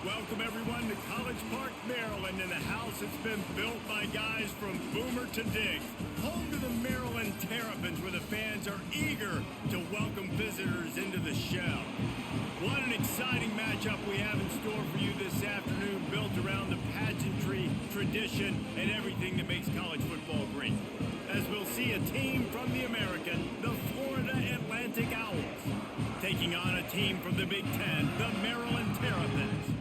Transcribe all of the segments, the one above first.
Welcome, everyone, to College Park, Maryland, and the house that's been built by guys from Boomer to Diggs. Home to the Maryland Terrapins, where the fans are eager to welcome visitors into the show. What an exciting matchup we have in store for you this afternoon, built around the pageantry, tradition, and everything that makes college football great. As we'll see a team from the American, the Florida Atlantic Owls, taking on a team from the Big Ten, the Maryland Terrapins.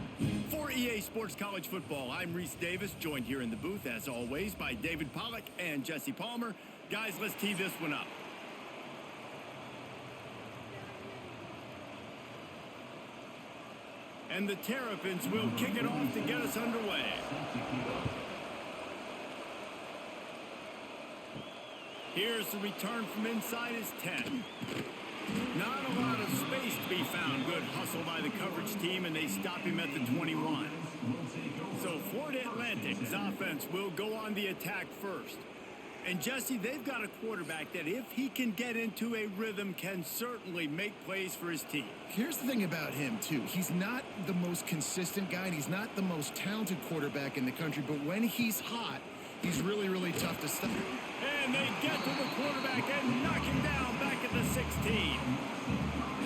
For EA Sports College Football, I'm Reese Davis, joined here in the booth, as always, by David Pollack and Jesse Palmer. Guys, let's tee this one up. And the Terrapins will kick it off to get us underway. Here's the return from inside his 10. Not a lot of space to be found. Good hustle by the coverage team, and they stop him at the 21. So Florida Atlantic's offense will go on the attack first. And Jesse, they've got a quarterback that, if he can get into a rhythm, can certainly make plays for his team. Here's the thing about him, too. He's not the most consistent guy, and he's not the most talented quarterback in the country, but when he's hot, he's really, really tough to stop. And they get to the quarterback and knock him down back at the 16.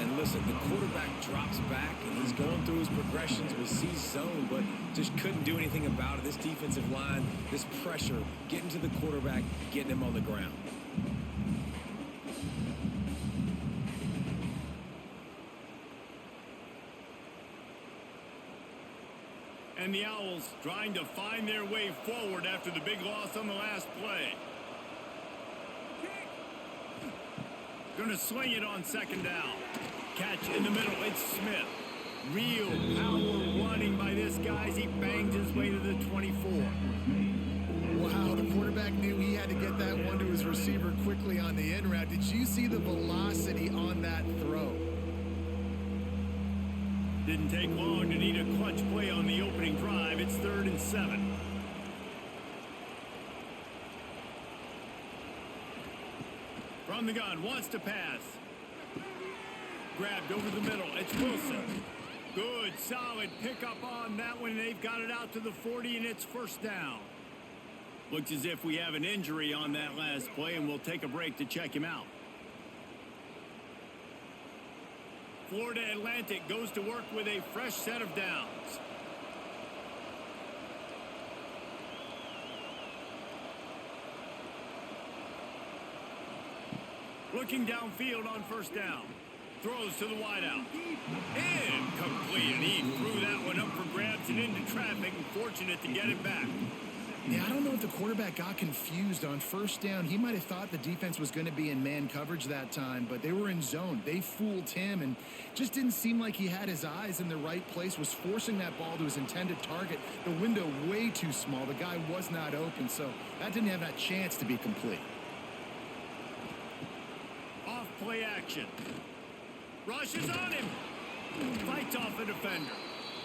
And listen, the quarterback drops back, and he's going through his progressions with C zone, but just couldn't do anything about it. This defensive line, this pressure, getting to the quarterback, getting him on the ground. And the Owls trying to find their way forward after the big loss on the last play. Going to sling it on second down. Catch in the middle. It's Smith. Real power running by this guy as he bangs his way to the 24. Wow, the quarterback knew he had to get that one to his receiver quickly on the in route. Did you see the velocity on that throw? Didn't take long to need a clutch play on the opening drive. It's 3rd and 7. From the gun, wants to pass. Grabbed over the middle. It's Wilson. Good, solid pickup on that one. They've got it out to the 40, and it's first down. Looks as if we have an injury on that last play, and we'll take a break to check him out. Florida Atlantic goes to work with a fresh set of downs. Looking downfield on first down. Throws to the wideout. Incomplete. And he threw that one up for grabs and into traffic, and fortunate to get it back. Yeah, I don't know if the quarterback got confused on first down. He might have thought the defense was going to be in man coverage that time, but they were in zone. They fooled him, and just didn't seem like he had his eyes in the right place, was forcing that ball to his intended target. The window way too small. The guy was not open, so that didn't have that chance to be complete. Off play action. Rushes on him. Fights off a defender.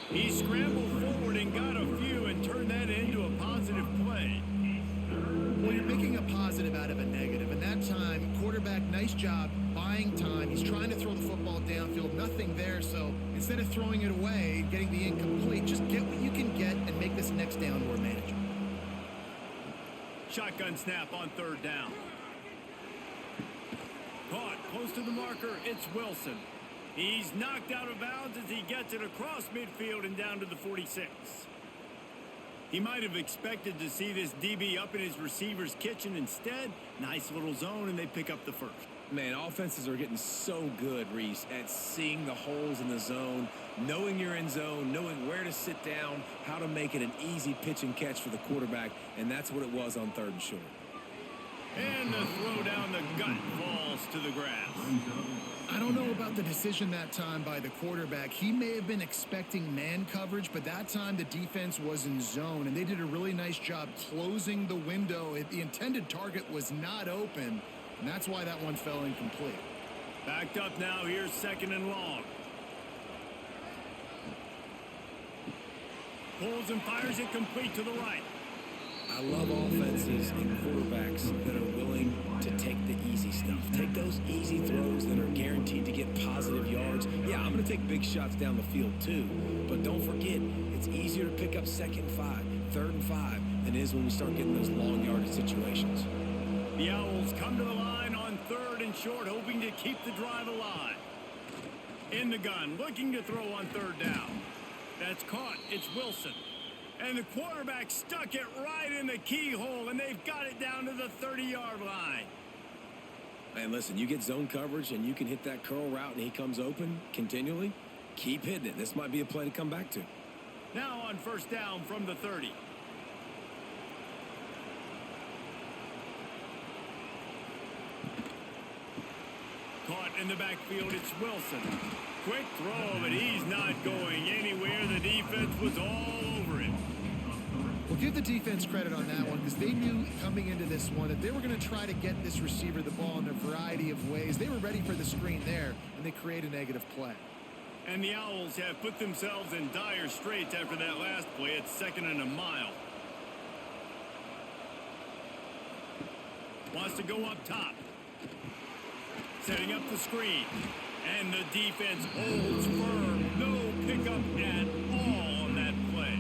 He scrambled forward and got a few and turned that into a positive play. Well, you're making a positive out of a negative. And that time, quarterback, nice job buying time. He's trying to throw the football downfield. Nothing there. So instead of throwing it away, getting the incomplete, just get what you can get and make this next down more manageable. Shotgun snap on 3rd down. Caught close to the marker. It's Wilson. He's knocked out of bounds as he gets it across midfield and down to the 46. He might have expected to see this DB up in his receiver's kitchen. Instead, nice little zone, and they pick up the first. Man, offenses are getting so good, Reese, at seeing the holes in the zone, knowing you're in zone, knowing where to sit down, how to make it an easy pitch and catch for the quarterback, and that's what it was on 3rd and short. And the throw down the gut falls to the grass. I don't know about the decision that time by the quarterback. He may have been expecting man coverage, but that time the defense was in zone, and they did a really nice job closing the window. The intended target was not open, and that's why that one fell incomplete. Backed up now. Here's 2nd and long. Pulls and fires it complete to the right. I love offenses and quarterbacks that are willing to take the easy stuff. Take those easy throws that are guaranteed to get positive yards Yeah, I'm going to take big shots down the field too. But don't forget, it's easier to pick up 2nd and 5, 3rd and 5 than it is when we start getting those long yardage situations. The Owls come to the line on 3rd and short, hoping to keep the drive alive. In the gun, looking to throw on 3rd down. That's caught. It's Wilson. And the quarterback stuck it right in the keyhole, and they've got it down to the 30-yard line. And listen, you get zone coverage and you can hit that curl route and he comes open continually, keep hitting it. This might be a play to come back to. Now on 1st down from the 30. Caught in the backfield, it's Wilson. Quick throw, but he's not going anywhere. The defense was all over him. Well, give the defense credit on that one because they knew coming into this one that they were going to try to get this receiver the ball in a variety of ways. They were ready for the screen there, and they create a negative play. And the Owls have put themselves in dire straits after that last play. It's 2nd and a mile. Wants to go up top. Setting up the screen. And the defense holds firm. No pickup at all on that play.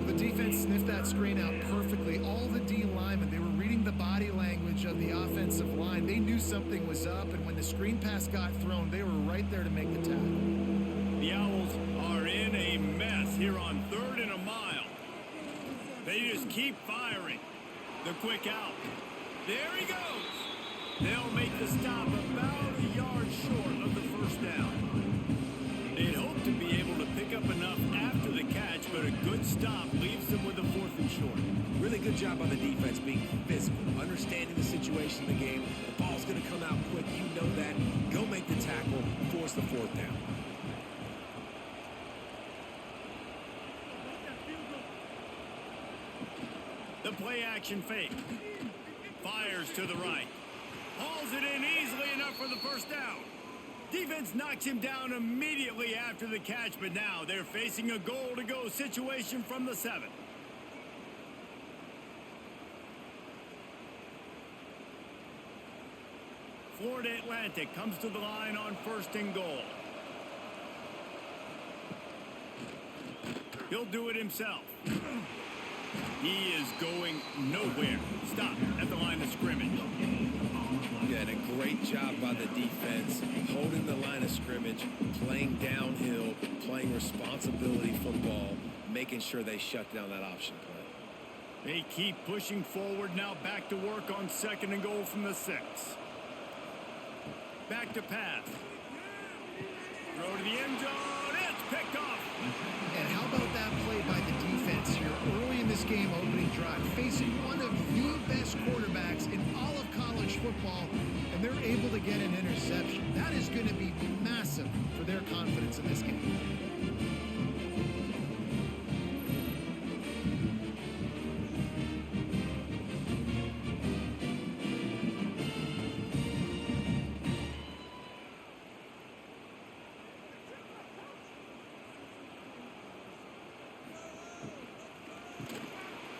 The defense sniffed that screen out perfectly. All the D linemen, they were reading the body language of the offensive line. They knew something was up, and when the screen pass got thrown, they were right there to make the tackle. The Owls are in a mess here on 3rd and a mile. They just keep firing. The quick out. There he goes. They'll make the stop about a yard short of the 1st down. They'd hope to be able to pick up enough after the catch, but a good stop leaves them with a 4th and short. Really good job by the defense being physical, understanding the situation in the game. The ball's going to come out quick. You know that. Go make the tackle, force the 4th down. The play action fake. Fires to the right. Hauls it in easily enough for the 1st down. Defense knocks him down immediately after the catch, but now they're facing a goal-to-go situation from the 7. Florida Atlantic comes to the line on 1st and goal. He'll do it himself. He is going nowhere. Stop at the line of scrimmage. Yeah, and a great job by the defense, holding the line of scrimmage, playing downhill, playing responsibility football, making sure they shut down that option play. They keep pushing forward now, back to work on 2nd and goal from the 6. Back to pass. Throw to the end zone. It's picked off. And how about that play by the defense here early in this game opening drive, facing one of the best quarterbacks in all of college football, and they're able to get an interception. That is going to be massive for their confidence in this game.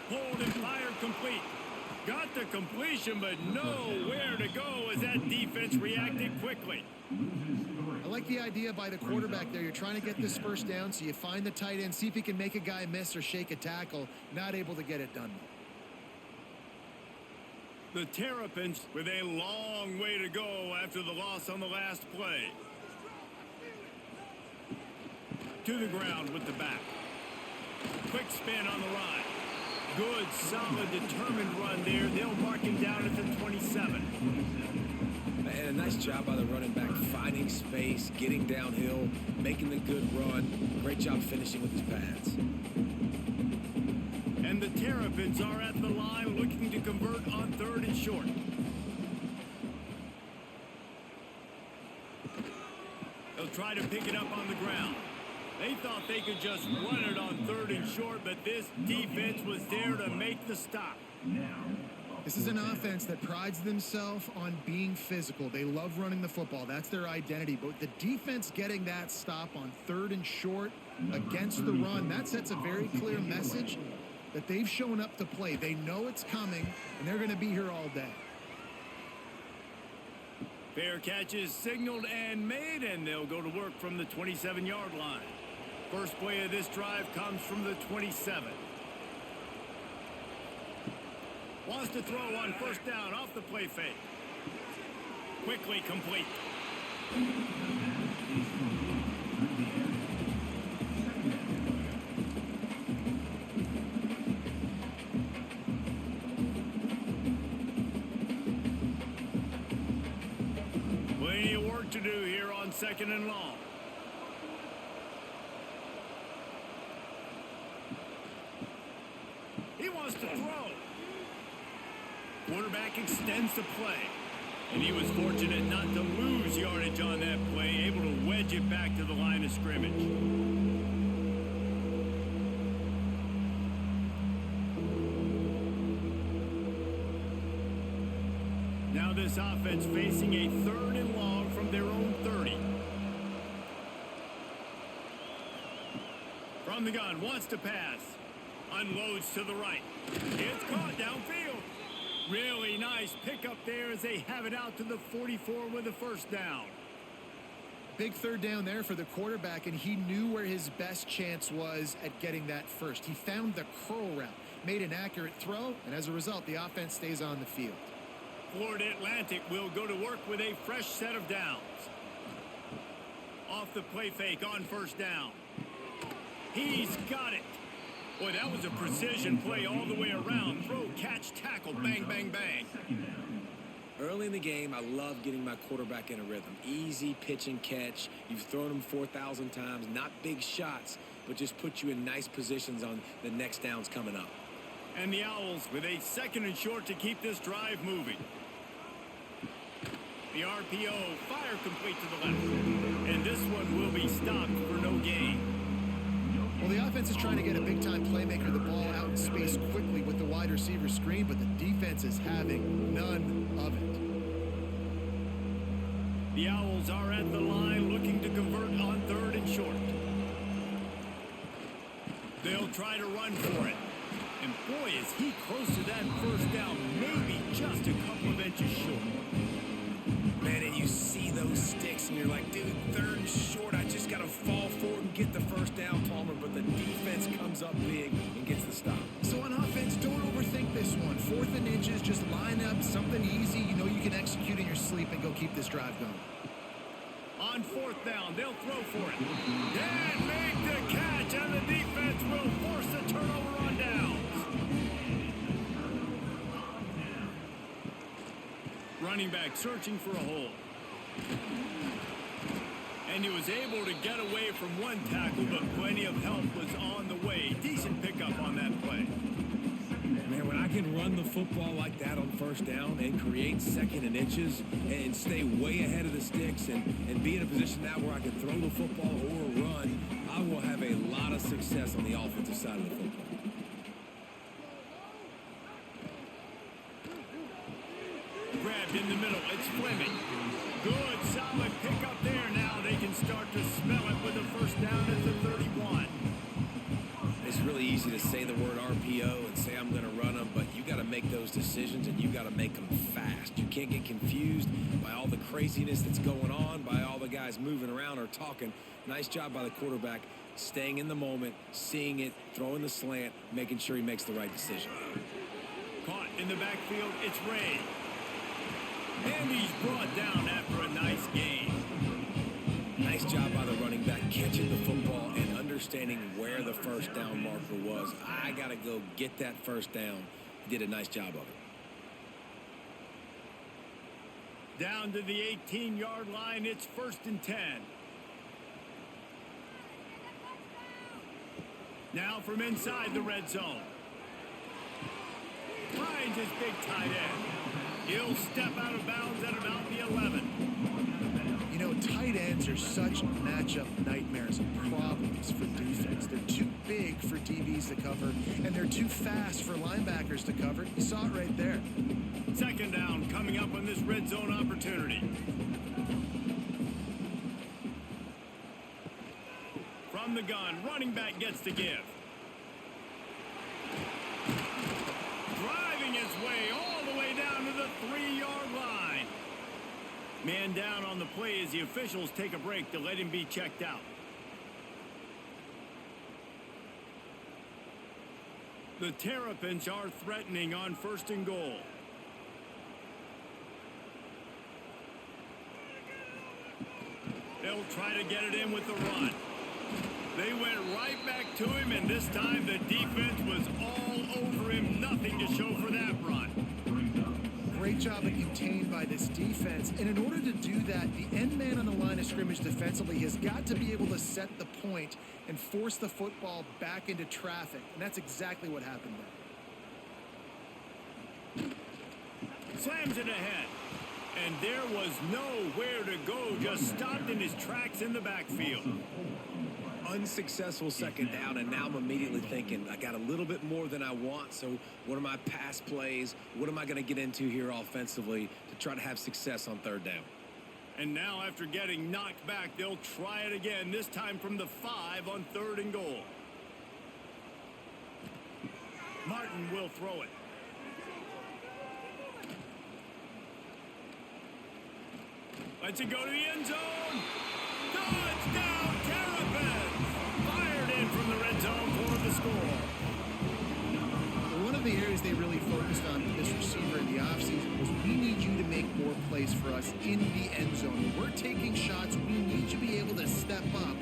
Pulled and fired complete. Got the completion, but nowhere to go as that defense reacted quickly. I like the idea by the quarterback there. You're trying to get this 1st down, so you find the tight end, see if he can make a guy miss or shake a tackle. Not able to get it done. The Terrapins with a long way to go after the loss on the last play. To the ground with the back. Quick spin on the run. Good, solid, determined run there. They'll mark him down at the 27. And a nice job by the running back, finding space, getting downhill, making the good run. Great job finishing with his pads. And the Terrapins are at the line looking to convert on 3rd and short. They'll try to pick it up on the ground. They thought they could just run it on 3rd and short, but this defense was there to make the stop. This is an offense that prides themselves on being physical. They love running the football. That's their identity. But the defense getting that stop on 3rd and short against the run, that sets a very clear message that they've shown up to play. They know it's coming, and they're going to be here all day. Fair catch is signaled and made, and they'll go to work from the 27-yard line. First play of this drive comes from the 27. Wants to throw on first down off the play fake. Quickly complete. Plenty of work to do here on 2nd and long. He wants to throw. Quarterback extends the play. And he was fortunate not to lose yardage on that play, able to wedge it back to the line of scrimmage. Now this offense facing a 3rd and long from their own 30. From the gun, wants to pass. Unloads to the right. It's caught downfield. Really nice pickup there as they have it out to the 44 with a first down. Big 3rd down there for the quarterback, and he knew where his best chance was at getting that first. He found the curl route, made an accurate throw, and as a result, the offense stays on the field. Florida Atlantic will go to work with a fresh set of downs. Off the play fake on first down. He's got it. Boy, that was a precision play all the way around. Throw, catch, tackle, bang, bang, bang. Early in the game, I love getting my quarterback in a rhythm. Easy pitch and catch. You've thrown them 4,000 times. Not big shots, but just put you in nice positions on the next downs coming up. And the Owls with a 2nd and short to keep this drive moving. The RPO, fire complete to the left. And this one will be stopped for no gain. Well, the offense is trying to get a big-time playmaker the ball out in space quickly with the wide receiver screen, but the defense is having none of it. The Owls are at the line looking to convert on 3rd and short. They'll try to run for it. And boy, is he close to that first down, maybe just a couple of inches short. Man, and you see those sticks, and you're like, dude, 3rd and short, I just got to fall forward and get the first down, Palmer, but the defense comes up big and gets the stop. So on offense, don't overthink this one. 4th and inches, just line up something easy. You know you can execute in your sleep and go keep this drive going. On 4th down, they'll throw for it. And make the catch, and the defense will force the turnover on downs. Running back searching for a hole. And he was able to get away from one tackle, but plenty of help was on the way. Decent pickup on that play. Man, when I can run the football like that on first down and create 2nd and inches and stay way ahead of the sticks and be in a position now where I can throw the football or run, I will have a lot of success on the offensive side of the football. Grabbed in the middle, it's Fleming. Good, solid pickup there. Now they can start to smell it with a first down at the 31. It's really easy to say the word RPO and say I'm going to run them, but you got to make those decisions and you got to make them fast. You can't get confused by all the craziness that's going on, by all the guys moving around or talking. Nice job by the quarterback, staying in the moment, seeing it, throwing the slant, making sure he makes the right decision. Caught in the backfield, it's Ray. And he's brought down after a nice gain. Nice job by the running back, catching the football and understanding where the first down marker was. I got to go get that first down. He did a nice job of it. Down to the 18-yard line, it's 1st and 10. Now from inside the red zone. Finds his big tight end. He'll step out of bounds at about the 11. You know, tight ends are such matchup nightmares and problems for defense. They're too big for DBs to cover, and they're too fast for linebackers to cover. You saw it right there. 2nd down coming up on this red zone opportunity. From the gun, running back gets the give. Driving his way all the way down to the 3-yard line. Man down on the play as the officials take a break to let him be checked out. The Terrapins are threatening on 1st and goal. They'll try to get it in with the run. They went right back to him, and this time the defense was all over him. Nothing to show for that run. Great job of contained by this defense. And in order to do that, the end man on the line of scrimmage defensively has got to be able to set the point and force the football back into traffic. And that's exactly what happened there. Slams it ahead. And there was nowhere to go. Just stopped in his tracks in the backfield. Unsuccessful second down, and now I'm immediately thinking I got a little bit more than I want. So what are my pass plays? What am I going to get into here offensively to try to have success on 3rd down? And now after getting knocked back, they'll try it again, this time from the 5 on 3rd and goal. Martin will throw it. Lets it go to the end zone. Touchdown, Terrapins! Fired in from the red zone for the score. One of the areas they really focused on with this receiver in the offseason was we need you to make more plays for us in the end zone. When we're taking shots, we need you to be able to step up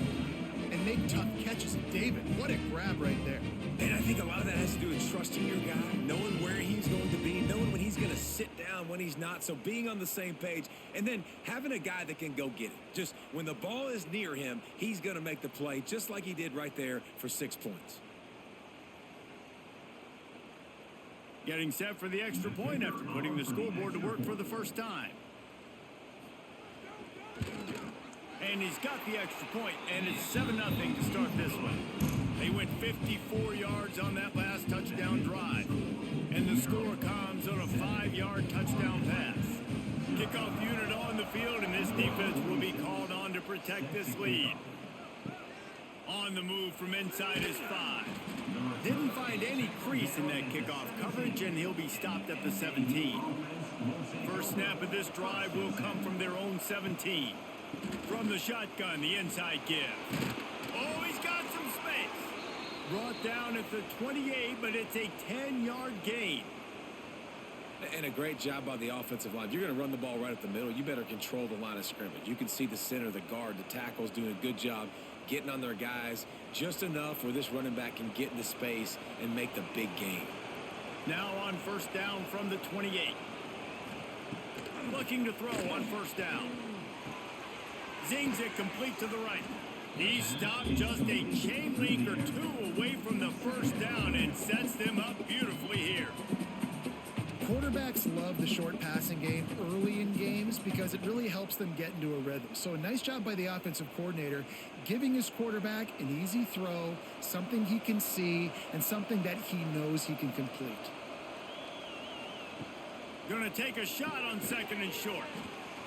and make tough catches. David, what a grab right there. And I think a lot of that has to do with trusting your guy, knowing where he's going to be, knowing when he's going to sit down, when he's not. So being on the same page, and then having a guy that can go get it. Just when the ball is near him, he's going to make the play, just like he did right there for 6 points. Getting set for the extra point after putting the scoreboard to work for the first time. And he's got the extra point, and it's 7-0 to start this one. They went 54 yards on that last touchdown drive. And the score comes on a 5-yard touchdown pass. Kickoff unit on the field, and this defense will be called on to protect this lead. On the move from inside his 5. Didn't find any crease in that kickoff coverage, and he'll be stopped at the 17. First snap of this drive will come from their own 17. From the shotgun, the inside give. Oh, he's got some space. Brought down at the 28, but it's a 10-yard gain. And a great job by the offensive line. You're going to run the ball right up the middle. You better control the line of scrimmage. You can see the center, the guard, the tackles doing a good job getting on their guys just enough where this running back can get into space and make the big game. Now on first down from the 28. Looking to throw on first down. Zings it complete to the right. He stopped just a chain link or 2 away from the first down and sets them up beautifully here. Quarterbacks love the short passing game early in games because it really helps them get into a rhythm. So a nice job by the offensive coordinator giving his quarterback an easy throw, something he can see, and something that he knows he can complete. Going to take a shot on 2nd and short.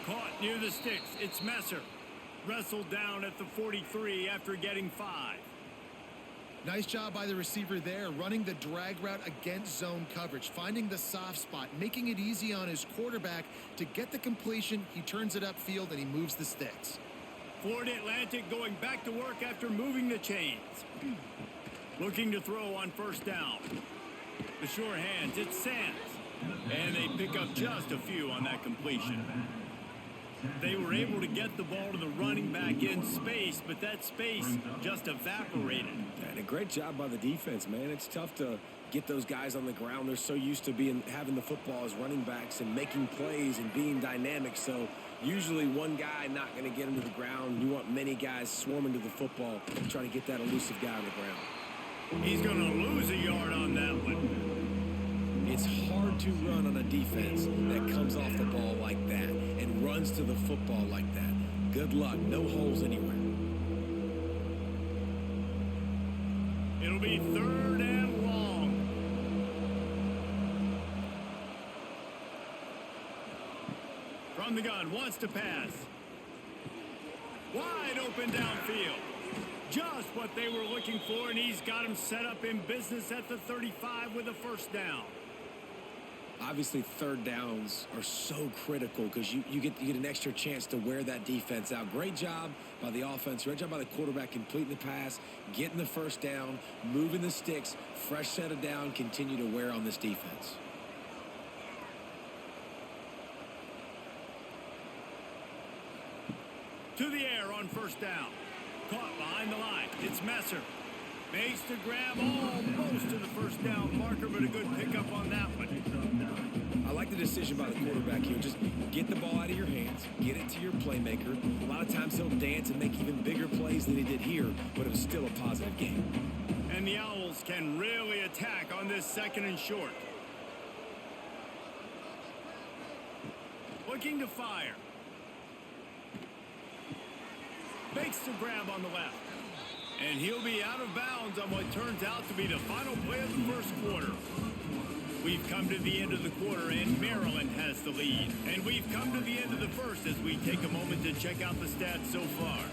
Caught near the sticks. It's Messer. Wrestled down at the 43 after getting 5. Nice job by the receiver there, running the drag route against zone coverage, finding the soft spot, making it easy on his quarterback to get the completion. He turns it upfield and he moves the sticks. Florida Atlantic going back to work after moving the chains. Looking to throw on first down. The sure hands, it's Sands. And they pick up just a few on that completion. They were able to get the ball to the running back in space, but that space just evaporated. And a great job by the defense, man. It's tough to get those guys on the ground. They're so used to having the football as running backs and making plays and being dynamic. So usually one guy not going to get into the ground. You want many guys swarming to the football, trying to get that elusive guy on the ground. He's going to lose a yard on that one. It's hard to run on a defense that comes off the ball like that and runs to the football like that. Good luck. No holes anywhere. It'll be 3rd and long. From the gun, wants to pass. Wide open downfield. Just what they were looking for, and he's got him set up in business at the 35 with a first down. Obviously, third downs are so critical because you get an extra chance to wear that defense out. Great job by the offense. Great job by the quarterback completing the pass, getting the first down, moving the sticks, fresh set of down, continue to wear on this defense. To the air on first down. Caught behind the line. It's Messer. Makes the grab almost to the first down marker, but a good pickup on that one. I like the decision by the quarterback here. Just get the ball out of your hands, get it to your playmaker. A lot of times he'll dance and make even bigger plays than he did here, but it was still a positive game. And the Owls can really attack on this second and short. Looking to fire. Makes the grab on the left. And he'll be out of bounds on what turns out to be the final play of the first quarter. We've come to the end of the quarter, and Maryland has the lead. And we've come to the end of the first as we take a moment to check out the stats so far.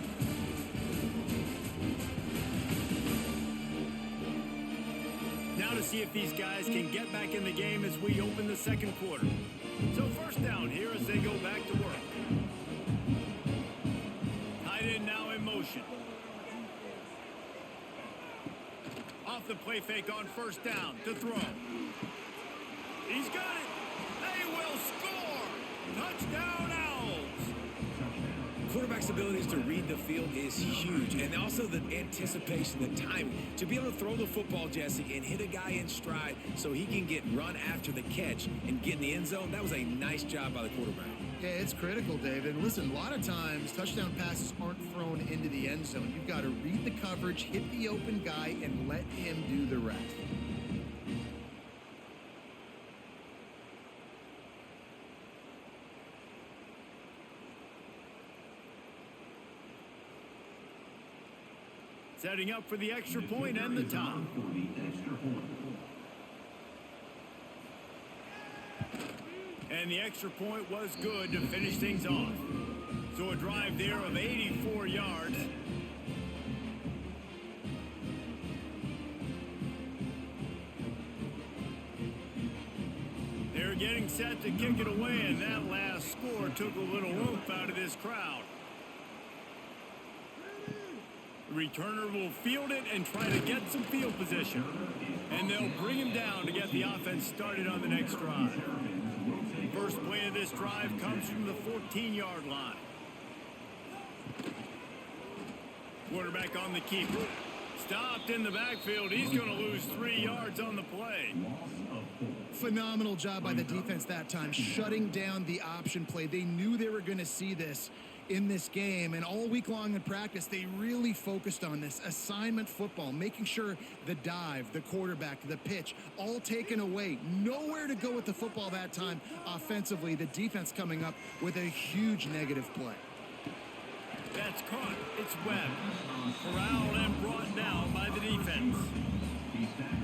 Now to see if these guys can get back in the game as we open the second quarter. So first down here as they go back to work. Tight end now in motion. Off the play fake on first down to throw. He's got it. They will score. Touchdown Owls. Quarterback's abilities to read the field is huge, and also the anticipation, the timing. To be able to throw the football, Jesse, and hit a guy in stride so he can get run after the catch and get in the end zone, that was a nice job by the quarterback. Yeah, it's critical, David. Listen, a lot of times touchdown passes aren't thrown into the end zone. You've got to read the coverage, hit the open guy, and let him do the rest. Setting up for the extra point and the top. And the extra point was good to finish things off. So a drive there of 84 yards. They're getting set to kick it away, and that last score took a little oomph out of this crowd. The returner will field it and try to get some field position. And they'll bring him down to get the offense started on the next drive. First play of this drive comes from the 14-yard line. Quarterback on the keeper. Stopped in the backfield. He's going to lose 3 yards on the play. Phenomenal job by the defense that time, shutting down the option play. They knew they were going to see this in this game, and all week long in practice, they really focused on this assignment football, making sure the dive, the quarterback, the pitch, all taken away. Nowhere to go with the football that time offensively. The defense coming up with a huge negative play. That's caught. It's Webb. Corralled and brought down by the defense.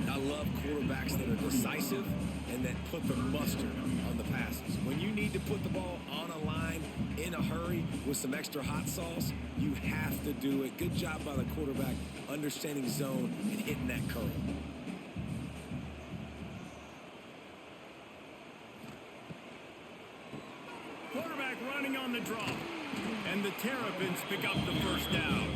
I love quarterbacks that are decisive and that put the mustard on the passes. When you need to put the ball on a line in a hurry with some extra hot sauce, you have to do it. Good job by the quarterback understanding zone and hitting that curl. Quarterback running on the draw. And the Terrapins pick up the first down.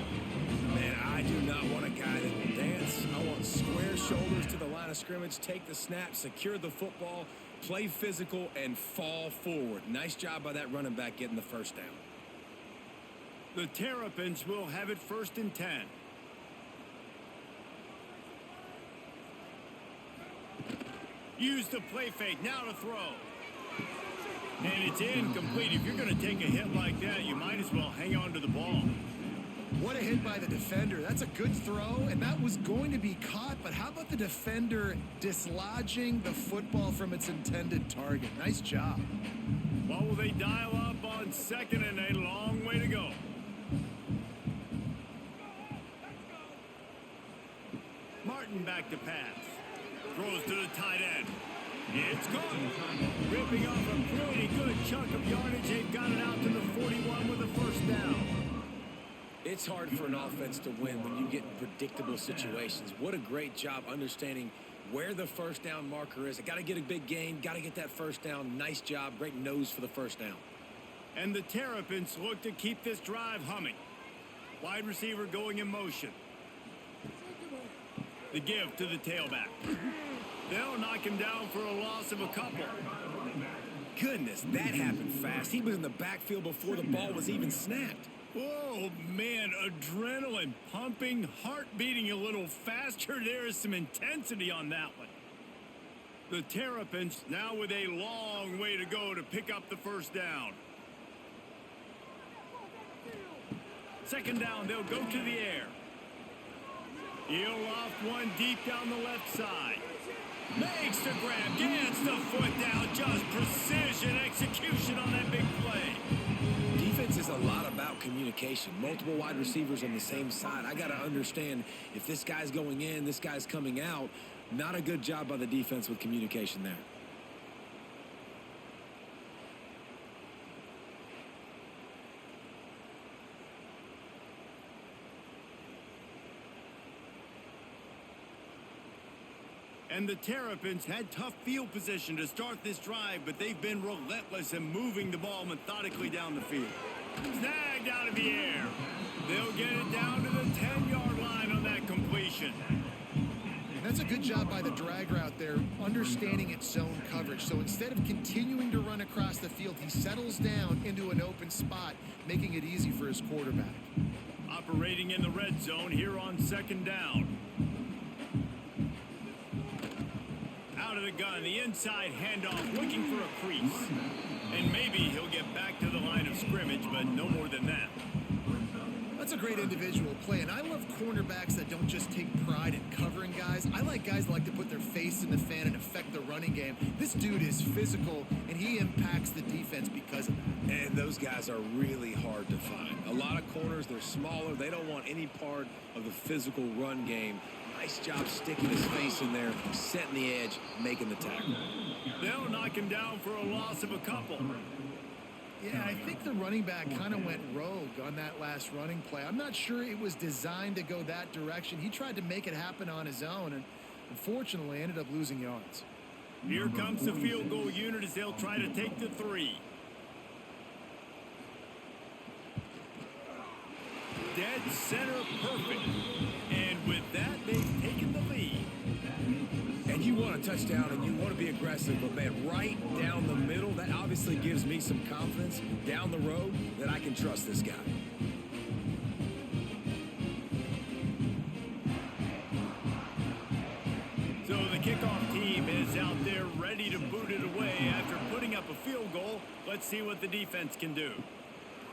Man, I do not want a guy that will dance. I want square shoulders to the line of scrimmage, take the snap, secure the football, play physical, and fall forward. Nice job by that running back getting the first down. The Terrapins will have it 1st and 10. Use the play fake, now to throw. And it's incomplete. If you're going to take a hit like that, you might as well hang on to the ball. What a hit by the defender. That's a good throw, and that was going to be caught, but how about the defender dislodging the football from its intended target? Nice job. Well, will they dial up on second and a long way to go? Martin back to pass. Throws to the tight end. It's gone. Ripping off a pretty good chunk of yardage. They've got it out to the 41 with a first down. It's hard for an offense to win when you get in predictable situations. What a great job understanding where the first down marker is. I got to get a big gain, got to get that first down. Nice job, great nose for the first down. And the Terrapins look to keep this drive humming. Wide receiver going in motion. The give to the tailback. They'll knock him down for a loss of a couple. Goodness, that happened fast. He was in the backfield before the ball was even snapped. Oh, man, adrenaline pumping, heart beating a little faster. There is some intensity on that one. The Terrapins now with a long way to go to pick up the first down. Second down, they'll go to the air. He'll loft one deep down the left side. Makes the grab, gets the foot down, just precision execution on that big play. Defense is a lot about communication. Multiple wide receivers on the same side. I got to understand if this guy's going in, this guy's coming out. Not a good job by the defense with communication there. And the Terrapins had tough field position to start this drive, but they've been relentless in moving the ball methodically down the field. Snagged out of the air. They'll get it down to the 10-yard line on that completion. That's a good job by the drag route there, understanding its zone coverage. So instead of continuing to run across the field, he settles down into an open spot, making it easy for his quarterback. Operating in the red zone here on second down. Out of the gun, the inside handoff, looking for a crease. And maybe he'll get back to the line of scrimmage, but no more than that. That's a great individual play, and I love cornerbacks that don't just take pride in covering guys. I like guys that like to put their face in the fan and affect the running game. This dude is physical, and he impacts the defense because of that. And those guys are really hard to find. A lot of corners, they're smaller. They don't want any part of the physical run game. Nice job sticking his face in there, setting the edge, making the tackle. They'll knock him down for a loss of a couple. Yeah, I think the running back kind of went rogue on that last running play. I'm not sure it was designed to go that direction. He tried to make it happen on his own, and unfortunately ended up losing yards. Here comes the field goal unit as they'll try to take the 3. Dead center perfect. And with that, they've taken the lead. And you want a touchdown and you want to be aggressive, but man, right down the middle, that obviously gives me some confidence down the road that I can trust this guy. So the kickoff team is out there ready to boot it away after putting up a field goal. Let's see what the defense can do.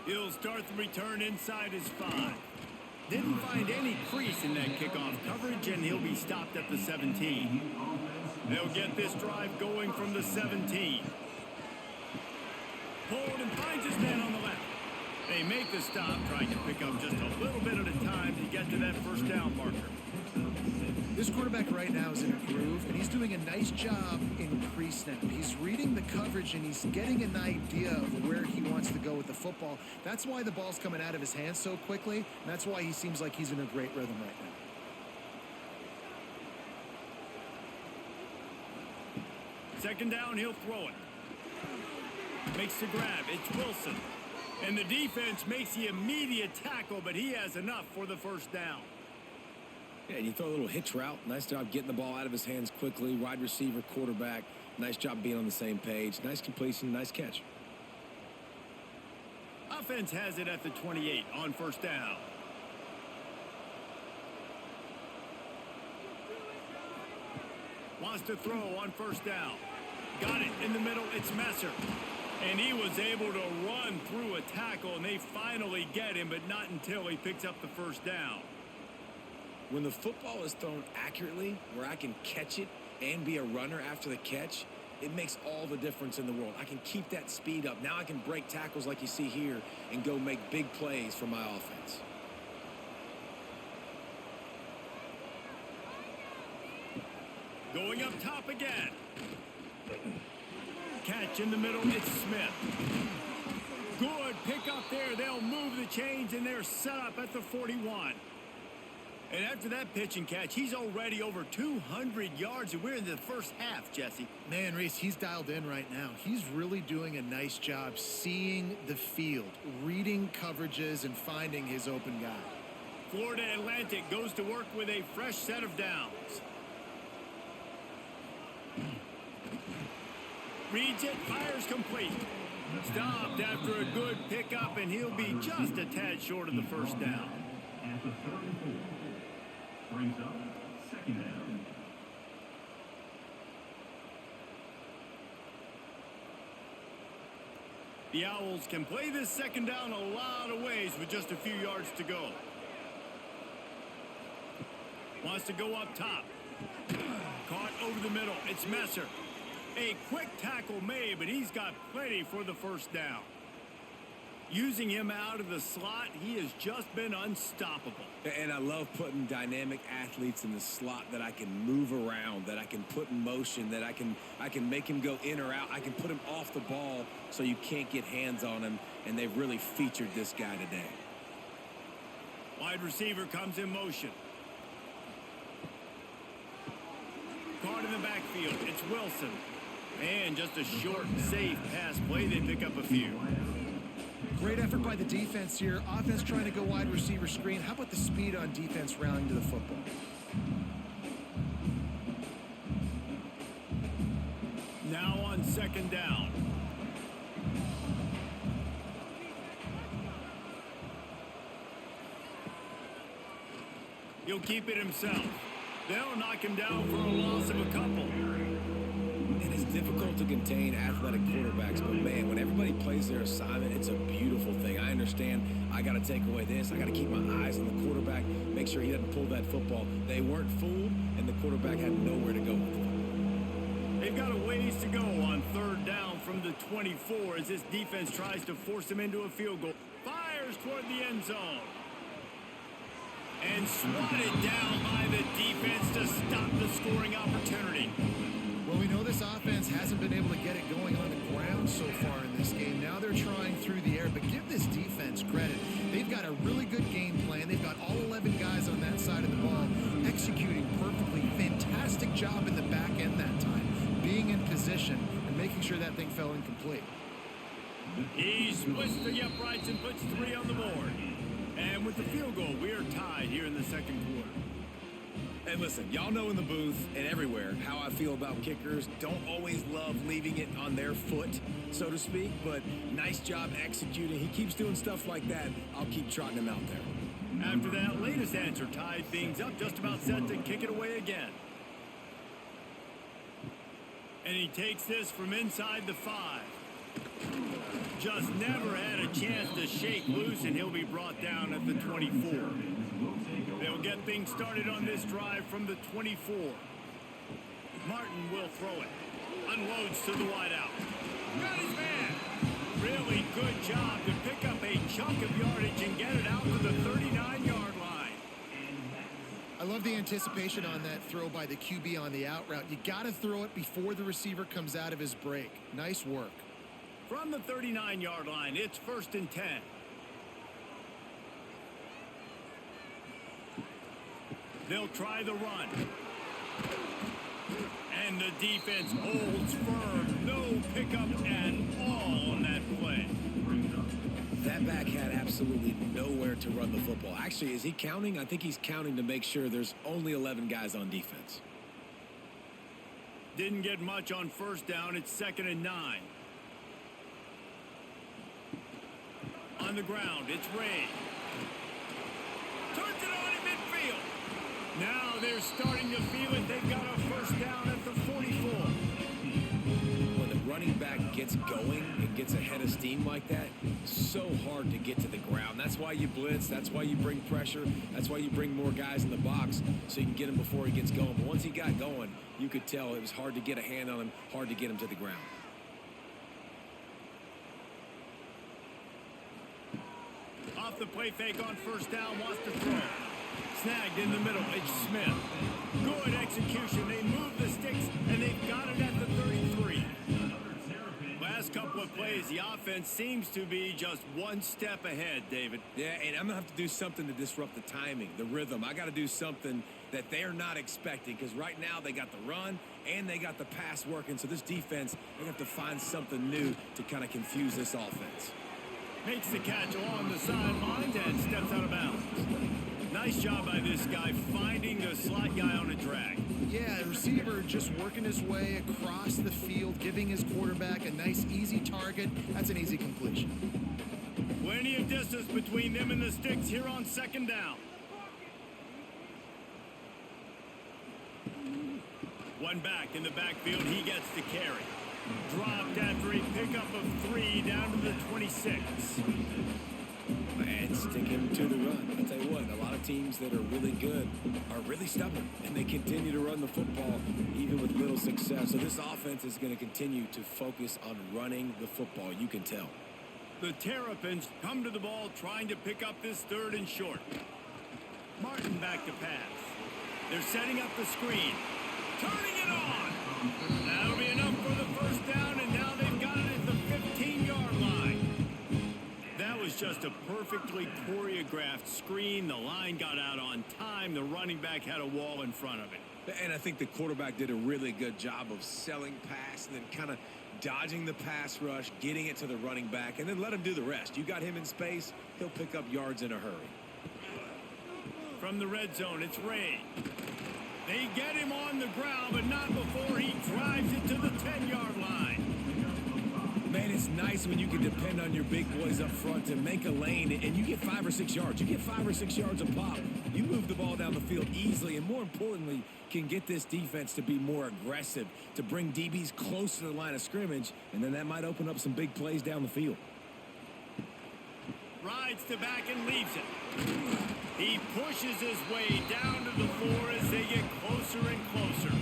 He'll start the return inside his 5. Didn't find any crease in that kickoff coverage, and he'll be stopped at the 17. They'll get this drive going from the 17. Pulled and finds his man on the left. They make the stop, trying to pick up just a little bit at a time to get to that first down marker. This quarterback right now is in a groove, and he's doing a nice job in pre-snap. He's reading the coverage, and he's getting an idea of where he wants to go with the football. That's why the ball's coming out of his hands so quickly, and that's why he seems like he's in a great rhythm right now. Second down, he'll throw it. Makes the grab. It's Wilson. And the defense makes the immediate tackle, but he has enough for the first down. Yeah, and you throw a little hitch route. Nice job getting the ball out of his hands quickly. Wide receiver, quarterback. Nice job being on the same page. Nice completion, nice catch. Offense has it at the 28 on first down. Wants to throw on first down. Got it in the middle. It's Messer. And he was able to run through a tackle, and they finally get him, but not until he picks up the first down. When the football is thrown accurately, where I can catch it and be a runner after the catch, it makes all the difference in the world. I can keep that speed up. Now I can break tackles like you see here and go make big plays for my offense. Going up top again. Catch in the middle, it's Smith. Good pick up there. They'll move the chains, and they're set up at the 41. And after that pitch and catch, he's already over 200 yards, and we're in the first half, Jesse. Man, Reese, he's dialed in right now. He's really doing a nice job seeing the field, reading coverages, and finding his open guy. Florida Atlantic goes to work with a fresh set of downs. Reads it, fires complete. Stopped after a good pickup, and he'll be just a tad short of the first down. At the 34, brings up second down. The Owls can play this second down a lot of ways with just a few yards to go. Wants to go up top. Caught over the middle. It's Messer. A quick tackle made, but he's got plenty for the first down. Using him out of the slot, he has just been unstoppable. And I love putting dynamic athletes in the slot that I can move around, that I can put in motion, that I can make him go in or out. I can put him off the ball so you can't get hands on him, and they've really featured this guy today. Wide receiver comes in motion. Caught in the backfield. It's Wilson. And just a short, safe pass play. They pick up a few. Great effort by the defense here. Offense trying to go wide receiver screen. How about the speed on defense rallying to the football? Now on second down. He'll keep it himself. They'll knock him down for a loss of a couple. And it's difficult to contain athletic quarterbacks, but man, when everybody plays their assignment, it's a beautiful thing. I understand I got to take away this. I got to keep my eyes on the quarterback, make sure he doesn't pull that football. They weren't fooled, and the quarterback had nowhere to go with it. They've got a ways to go on third down from the 24 as this defense tries to force him into a field goal. Fires toward the end zone. And swatted down by the defense to stop the scoring opportunity. Well, we know this offense hasn't been able to get it going on the ground so far in this game. Now they're trying through the air, but give this defense credit. They've got a really good game plan. They've got all 11 guys on that side of the ball executing perfectly. Fantastic job in the back end that time, being in position and making sure that thing fell incomplete. He splits the uprights and puts 3 on the board. And with the field goal, we are tied here in the second quarter. And listen, y'all know in the booth and everywhere how I feel about kickers. Don't always love leaving it on their foot, so to speak, but nice job executing. He keeps doing stuff like that. I'll keep trotting him out there. After that latest answer tied things up, just about set to kick it away again. And he takes this from inside the 5. Just never had a chance to shake loose, and he'll be brought down at the 24. They'll get things started on this drive from the 24. Martin will throw it. Unloads to the wideout. Got his man. Really good job to pick up a chunk of yardage and get it out to the 39-yard line. I love the anticipation on that throw by the QB on the out route. You got to throw it before the receiver comes out of his break. Nice work. From the 39-yard line, it's 1st and 10. They'll try the run. And the defense holds firm. No pickup at all on that play. That back had absolutely nowhere to run the football. Actually, is he counting? I think he's counting to make sure there's only 11 guys on defense. Didn't get much on first down. It's 2nd and 9. On the ground, it's Ray. Turns it on in midfield. Now they're starting to feel it. They've got a first down at the 44. When the running back gets going and gets ahead of steam like that, so hard to get to the ground. That's why you blitz. That's why you bring pressure. That's why you bring more guys in the box so you can get him before he gets going. But once he got going, you could tell it was hard to get a hand on him, hard to get him to the ground. Off the play fake on first down, wants to throw. Snagged in the middle, it's Smith. Good execution. They move the sticks, and they've got it at the 33. last couple of plays, the offense seems to be just one step ahead, David. Yeah, and I'm going to have to do something to disrupt the timing, the rhythm. I got to do something that they're not expecting, because right now they got the run and they got the pass working. So this defense, they have to find something new to kind of confuse this offense. Makes the catch along the sidelines and steps out of bounds. Nice job by this guy finding the slot guy on a drag. Yeah, the receiver just working his way across the field, giving his quarterback a nice, easy target. That's an easy completion. Plenty of distance between them and the sticks here on second down. One back in the backfield, he gets the carry. Dropped after a pickup of 3 down to the 26. And sticking to the run. I'll tell you what, a lot of teams that are really good are really stubborn, and they continue to run the football even with little success. So this offense is going to continue to focus on running the football. You can tell. The Terrapins come to the ball trying to pick up this 3rd and short. Martin back to pass. They're setting up the screen. Turning it on. That'll be enough for the first down, and now they've got it at the 15-yard line. That was just a perfectly choreographed screen. The line got out on time. The running back had a wall in front of it. And I think the quarterback did a really good job of selling pass and then kind of dodging the pass rush, getting it to the running back, and then let him do the rest. You got him in space, he'll pick up yards in a hurry. From the red zone, it's Ray. They get him on the ground, but not before he drives it to the 10-yard line. Man, it's nice when you can depend on your big boys up front to make a lane, and you get 5 or 6 yards. You get 5 or 6 yards a pop. You move the ball down the field easily, and more importantly, can get this defense to be more aggressive, to bring DBs close to the line of scrimmage, and then that might open up some big plays down the field. Rides to back and leaves it. He pushes his way down to the 4 as they get closer and closer.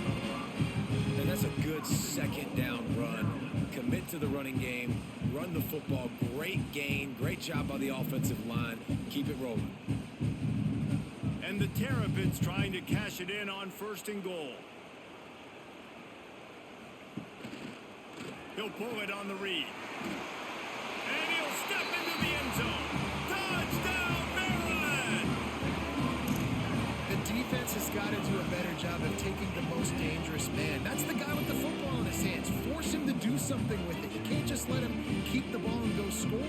And that's a good second down run. Commit to the running game, run the football. Great gain, great job by the offensive line. Keep it rolling. And the Terrapins trying to cash it in on 1st and goal. He'll pull it on the read. And he'll step into the end zone. Touchdown, Maryland! The defense has got to do a better job of taking the most dangerous man. That's the guy with the football in his hands. Force him to do something with it. You can't just let him keep the ball and go score.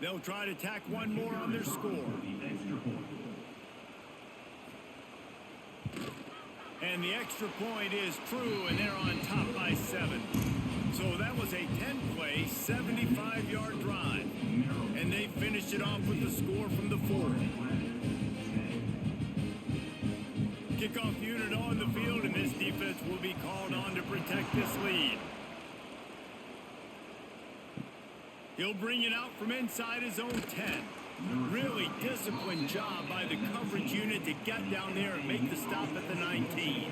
They'll try to tack one more on their score. And the extra point is true, and they're on top by 7. So that was a 10-play, 75-yard drive. And they finished it off with the score from the 4. Kickoff unit on the field, and this defense will be called on to protect this lead. He'll bring it out from inside his own 10. Really disciplined job by the coverage unit to get down there and make the stop at the 19.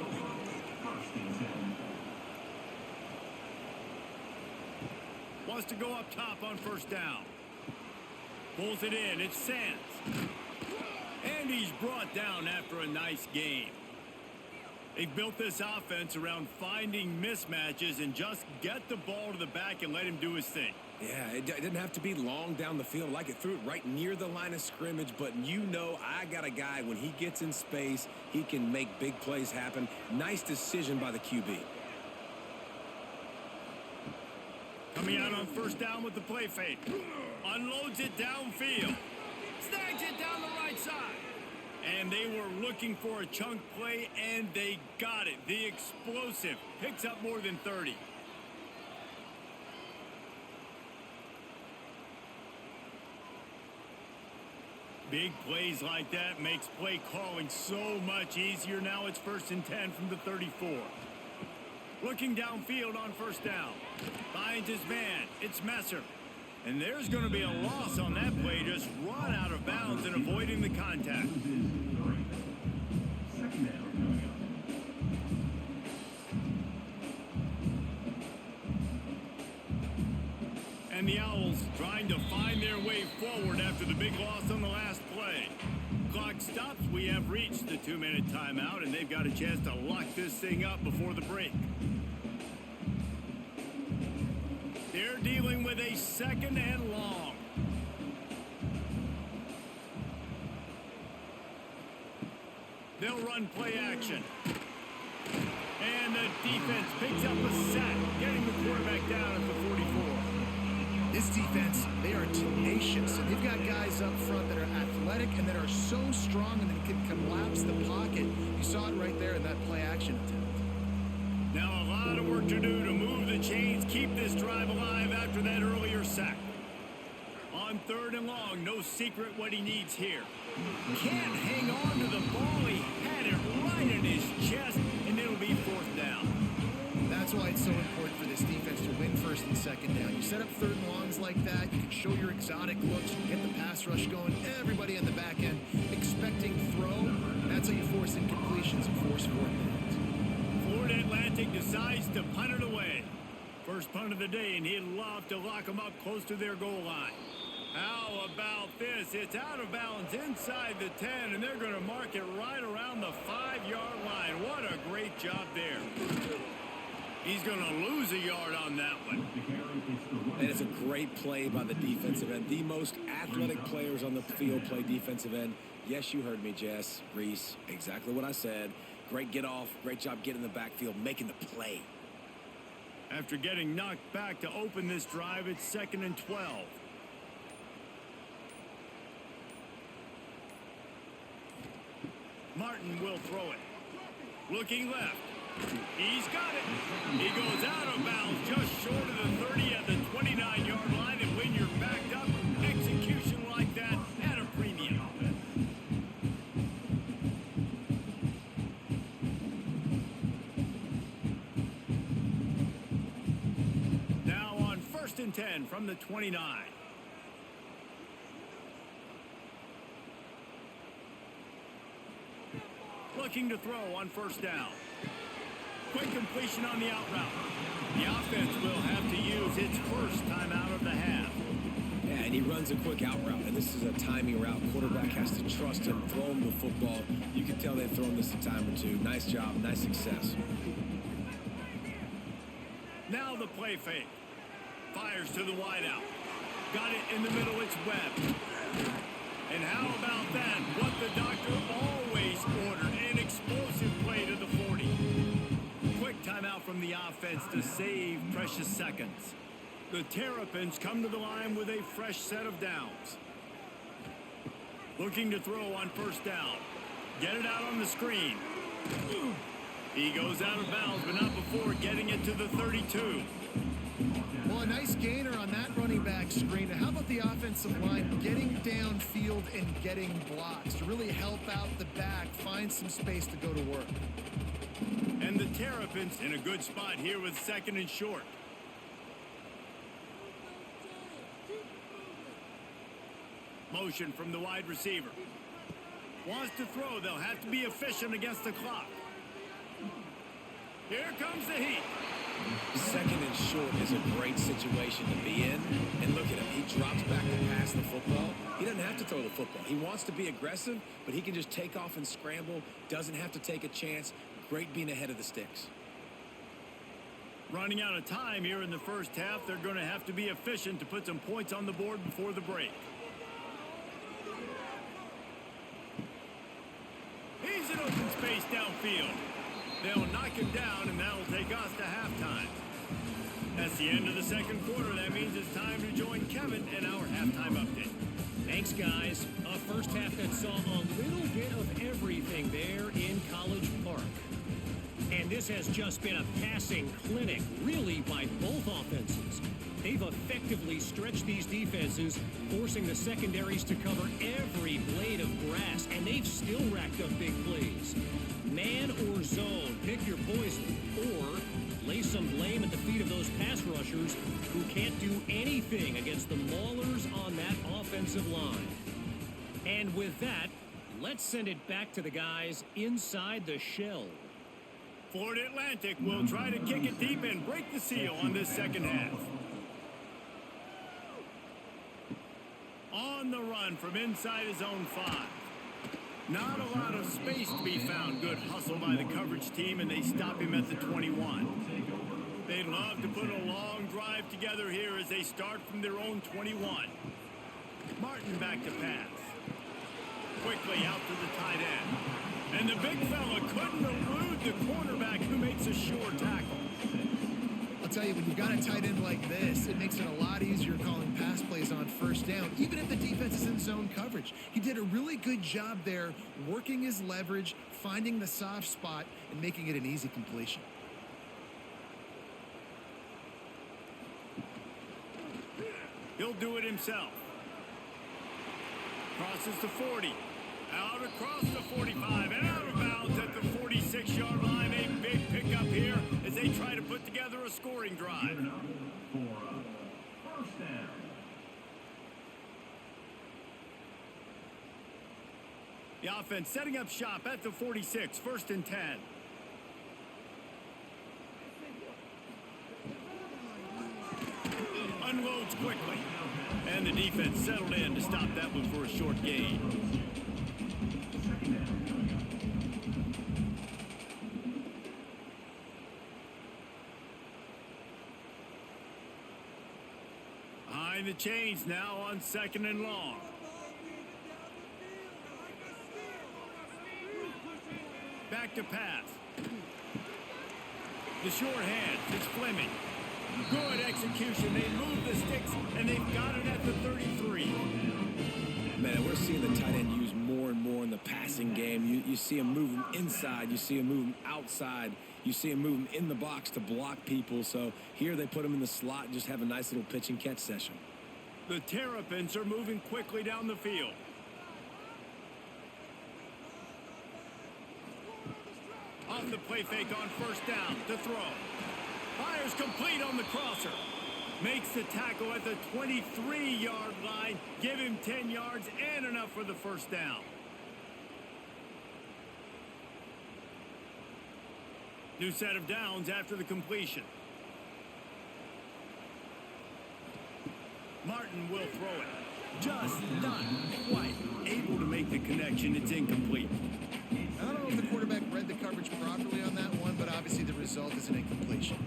Wants to go up top on 1st down. Pulls it in. It's Sands. And he's brought down after a nice game. They've built this offense around finding mismatches and just get the ball to the back and let him do his thing. Yeah, it didn't have to be long down the field. Like it threw it right near the line of scrimmage, but you know I got a guy, when he gets in space, he can make big plays happen. Nice decision by the QB. Coming out on 1st down with the play fake. Unloads it downfield. Snags it down the right side. And they were looking for a chunk play, and they got it. The explosive picks up more than 30. Big plays like that makes play calling so much easier. Now it's 1st and 10 from the 34. Looking downfield on 1st down. Finds his man. It's Messer. And there's going to be a loss on that play. Just run out of bounds and avoiding the contact. to find their way forward after the big loss on the last play. Clock stops. We have reached the 2-minute timeout, and they've got a chance to lock this thing up before the break. They're dealing with a 2nd and long. They'll run play action. And the defense picks up a sack, getting the quarterback down at the 44. This defense, they are tenacious, and they've got guys up front that are athletic and that are so strong and that can collapse the pocket. You saw it right there in that play action attempt. Now a lot of work to do to move the chains, keep this drive alive after that earlier sack. On 3rd and long, no secret what he needs here. Can't hang on to the ball. He had it right in his chest, and it'll be 4th down. That's why it's so important for this defense to win 1st and 2nd down. You set up 3rd and longs like that, you can show your exotic looks, you get the pass rush going, everybody on the back end expecting throw. That's how you force incompletions and force 4th downs. Florida Atlantic decides to punt it away. First punt of the day, and he'd love to lock them up close to their goal line. How about this? It's out of bounds inside the 10, and they're going to mark it right around the 5-yard line. What a great job there. He's going to lose a yard on that one. And it's a great play by the defensive end. The most athletic players on the field play defensive end. Yes, you heard me, Jess, Reese. Exactly what I said. Great get off. Great job getting in the backfield, making the play. After getting knocked back to open this drive, it's 2nd and 12. Martin will throw it. Looking left. He's got it. He goes out of bounds just short of the 30 at the 29-yard line. And when you're backed up, execution like that at a premium. Now on 1st and 10 from the 29. Looking to throw on 1st down. Quick completion on the out route. The offense will have to use its first timeout of the half. Yeah, and he runs a quick out route, and this is a timing route. Quarterback has to trust him, throw him the football. You can tell they've thrown this a time or two. Nice job, nice success. Now the play fake. Fires to the wideout. Got it in the middle, it's Webb. And how about that? What the doctor always ordered, an explosive play to the 40. Quick timeout from the offense to save precious seconds. The Terrapins come to the line with a fresh set of downs. Looking to throw on 1st down. Get it out on the screen. He goes out of bounds, but not before getting it to the 32. Well, a nice gainer on that running back screen. How about the offensive line getting downfield and getting blocks to really help out the back, find some space to go to work? And the Terrapins in a good spot here with 2nd and short. Motion from the wide receiver. Wants to throw. They'll have to be efficient against the clock. Here comes the heat. 2nd and short is a great situation to be in. And look at him. He drops back to pass the football. He doesn't have to throw the football. He wants to be aggressive, but he can just take off and scramble. Doesn't have to take a chance. Great being ahead of the sticks. Running out of time here in the 1st half. They're going to have to be efficient to put some points on the board before the break. He's in open space downfield. They'll knock him down, and that'll take us to halftime. That's the end of the 2nd quarter. That means it's time to join Kevin in our halftime update. Thanks, guys. A first half that saw a little bit of everything there in College Park. And this has just been a passing clinic, really, by both offenses. They've effectively stretched these defenses, forcing the secondaries to cover every blade of grass, and they've still racked up big plays. Man or zone, pick your poison, or lay some blame at the feet of those pass rushers who can't do anything against the maulers on that offensive line. And with that, let's send it back to the guys inside the shell. Florida Atlantic will try to kick it deep and break the seal on this 2nd half. on the run from inside his own 5. Not a lot of space to be found. Good hustle by the coverage team, and they stop him at the 21. They'd love to put a long drive together here as they start from their own 21. Martin back to pass. Quickly out to the tight end. And the big fella couldn't elude the quarterback who makes a sure tackle. I'll tell you, when you've got a tight end like this, it makes it a lot easier calling pass plays on first down, even if the defense is in zone coverage. He did a really good job there, working his leverage, finding the soft spot, and making it an easy completion. He'll do it himself. Crosses the 40. Out across the 45 and out of bounds at the 46-yard line. A big pickup here as they try to put together a scoring drive. Given up for a first down. The offense setting up shop at the 46, 1st and 10. Unloads quickly. And the defense settled in to stop that one for a short gain. Behind the chains now on 2nd and long. Back to pass. The short hands. It's Fleming. Good execution. They move the sticks, and they've got it at the 33. Man, we're seeing the tight end used more and more in the passing game. You see him move him inside. You see him move him outside. You see him move him in the box to block people. So here they put him in the slot and just have a nice little pitch and catch session. The Terrapins are moving quickly down the field. Off the play fake on 1st down to throw. Fires complete on the crosser. Makes the tackle at the 23-yard line. Give him 10 yards and enough for the 1st down. New set of downs after the completion. Martin will throw it. Just not quite able to make the connection. It's incomplete. I don't know if the quarterback read the coverage properly on that one, but obviously the result is an incompletion.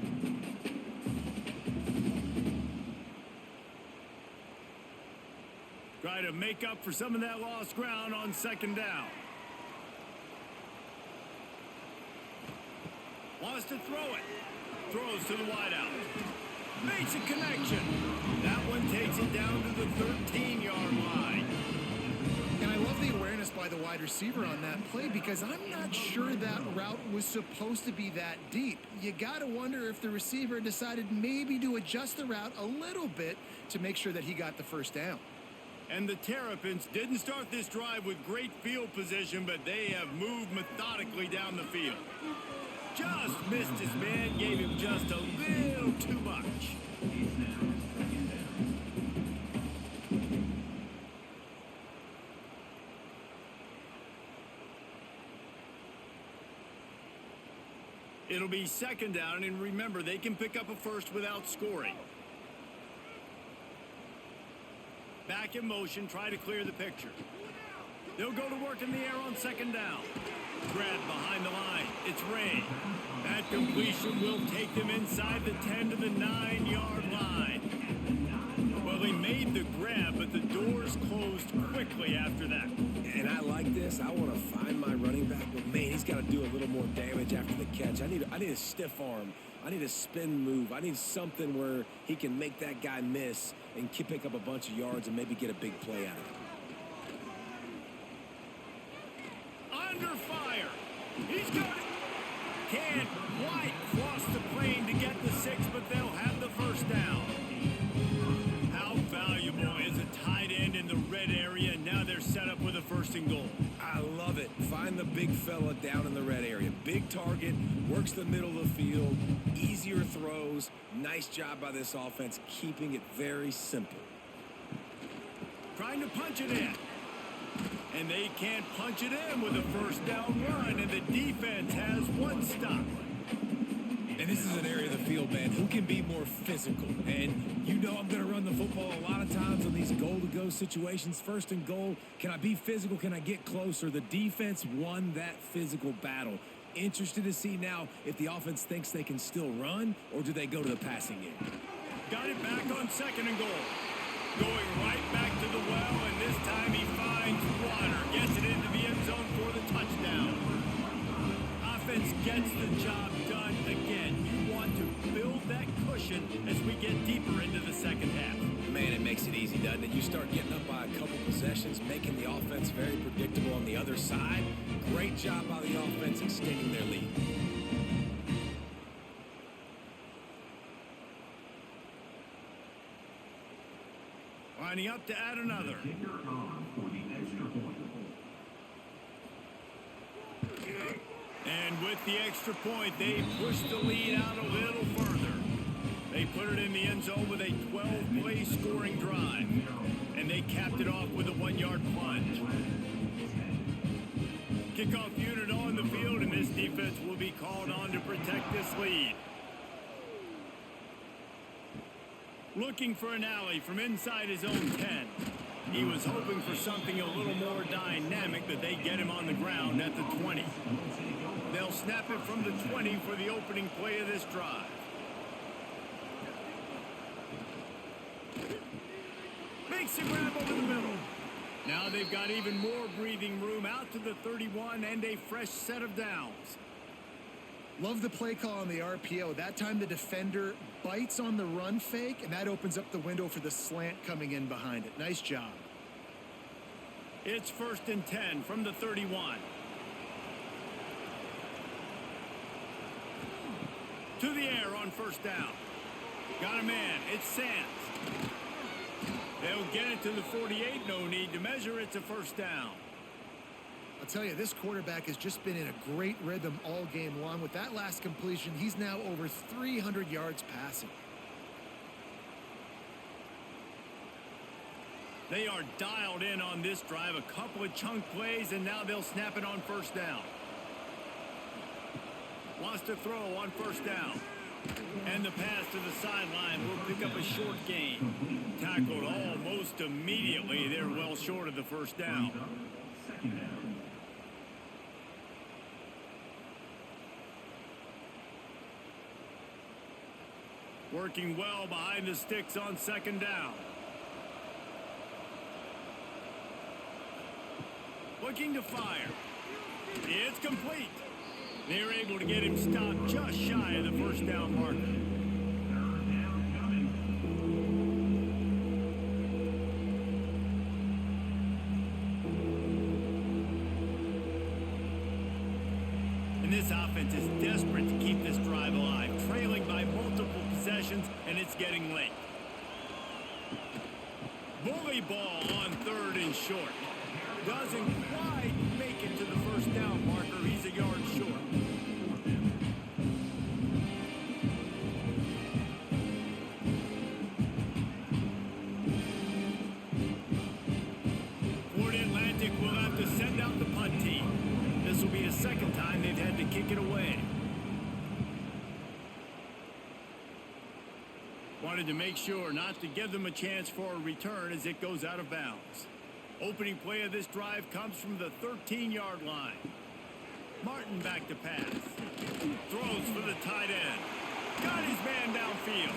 Try to make up for some of that lost ground on 2nd down. Wants to throw it. Throws to the wideout. Makes a connection. That one takes it down to the 13-yard line. And I love the awareness by the wide receiver on that play because I'm not sure that route was supposed to be that deep. You got to wonder if the receiver decided maybe to adjust the route a little bit to make sure that he got the 1st down. And the Terrapins didn't start this drive with great field position, but they have moved methodically down the field. Just missed his man, gave him just a little too much. It'll be 2nd down, and remember, they can pick up a first without scoring. Back in motion, try to clear the picture. They'll go to work in the air on 2nd down. Grabbed behind the line. It's Ray. That completion will take them inside the 10 to the 9-yard line. Well, he made the grab, but the doors closed quickly after that. And I like this. I want to find my running back, but man, he's got to do a little more damage after the catch. I need a stiff arm. I need a spin move. I need something where he can make that guy miss and pick up a bunch of yards and maybe get a big play out of it. Under fire. He's got it. Can't quite cross the plane to get the 6, but they'll have the 1st down. How valuable is a tight end in the red area? Now they're set up with a 1st and goal. I love it. Find the big fella down in the red area. Big target, works the middle of the field, easier throws. Nice job by this offense, keeping it very simple. Trying to punch it in. And they can't punch it in with a 1st down run, and the defense has one stop. And this is an area of the field, man, who can be more physical. And you know I'm going to run the football a lot of times on these goal-to-go situations. First and goal, can I be physical? Can I get closer? The defense won that physical battle. Interested to see now if the offense thinks they can still run, or do they go to the passing game? Got it back on second and goal. Going right back to the well, and this time he finds water. Gets it into the end zone for the touchdown. Offense gets the job done again. You want to build that cushion as we get deeper into the second half. Man, it makes it easy, doesn't it? You start getting up by a couple possessions, making the offense very predictable on the other side. Great job by the offense extending their lead. Lining up to add another. Kicker on for the extra point. And with the extra point, they push the lead out a little further. They put it in the end zone with a 12-play scoring drive. And they capped it off with a 1-yard plunge. Kickoff unit on the field, and this defense will be called on to protect this lead. Looking for an alley from inside his own 10. He was hoping for something a little more dynamic, but they get him on the ground at the 20. They'll snap it from the 20 for the opening play of this drive. Makes a grab over the middle. Now they've got even more breathing room out to the 31 and a fresh set of downs. Love the play call on the RPO. That time the defender bites on the run fake, and that opens up the window for the slant coming in behind it. Nice job. It's 1st and 10 from the 31. To the air on first down. Got a man. It's Sands. They'll get it to the 48. No need to measure. It's a first down. I'll tell you, this quarterback has just been in a great rhythm all game long. With that last completion, he's now over 300 yards passing. They are dialed in on this drive. A couple of chunk plays, and now they'll snap it on first down. Wants to throw on first down. And the pass to the sideline will pick up a short gain. Tackled almost immediately. They're well short of the first down. Second down. Working well behind the sticks on second down. Looking to fire. It's complete. They're able to get him stopped just shy of the first down marker. Third down coming. And this offense is desperate to keep this drive alive, trailing by multiple possessions, and it's getting late. Bully ball on 3rd and short. Doesn't quite make it to the first down marker. He's a yard short. Florida Atlantic will have to send out the punt team. This will be the second time they've had to kick it away. Wanted to make sure not to give them a chance for a return as it goes out of bounds. Opening play of this drive comes from the 13-yard line. Martin back to pass. Throws for the tight end. Got his man downfield.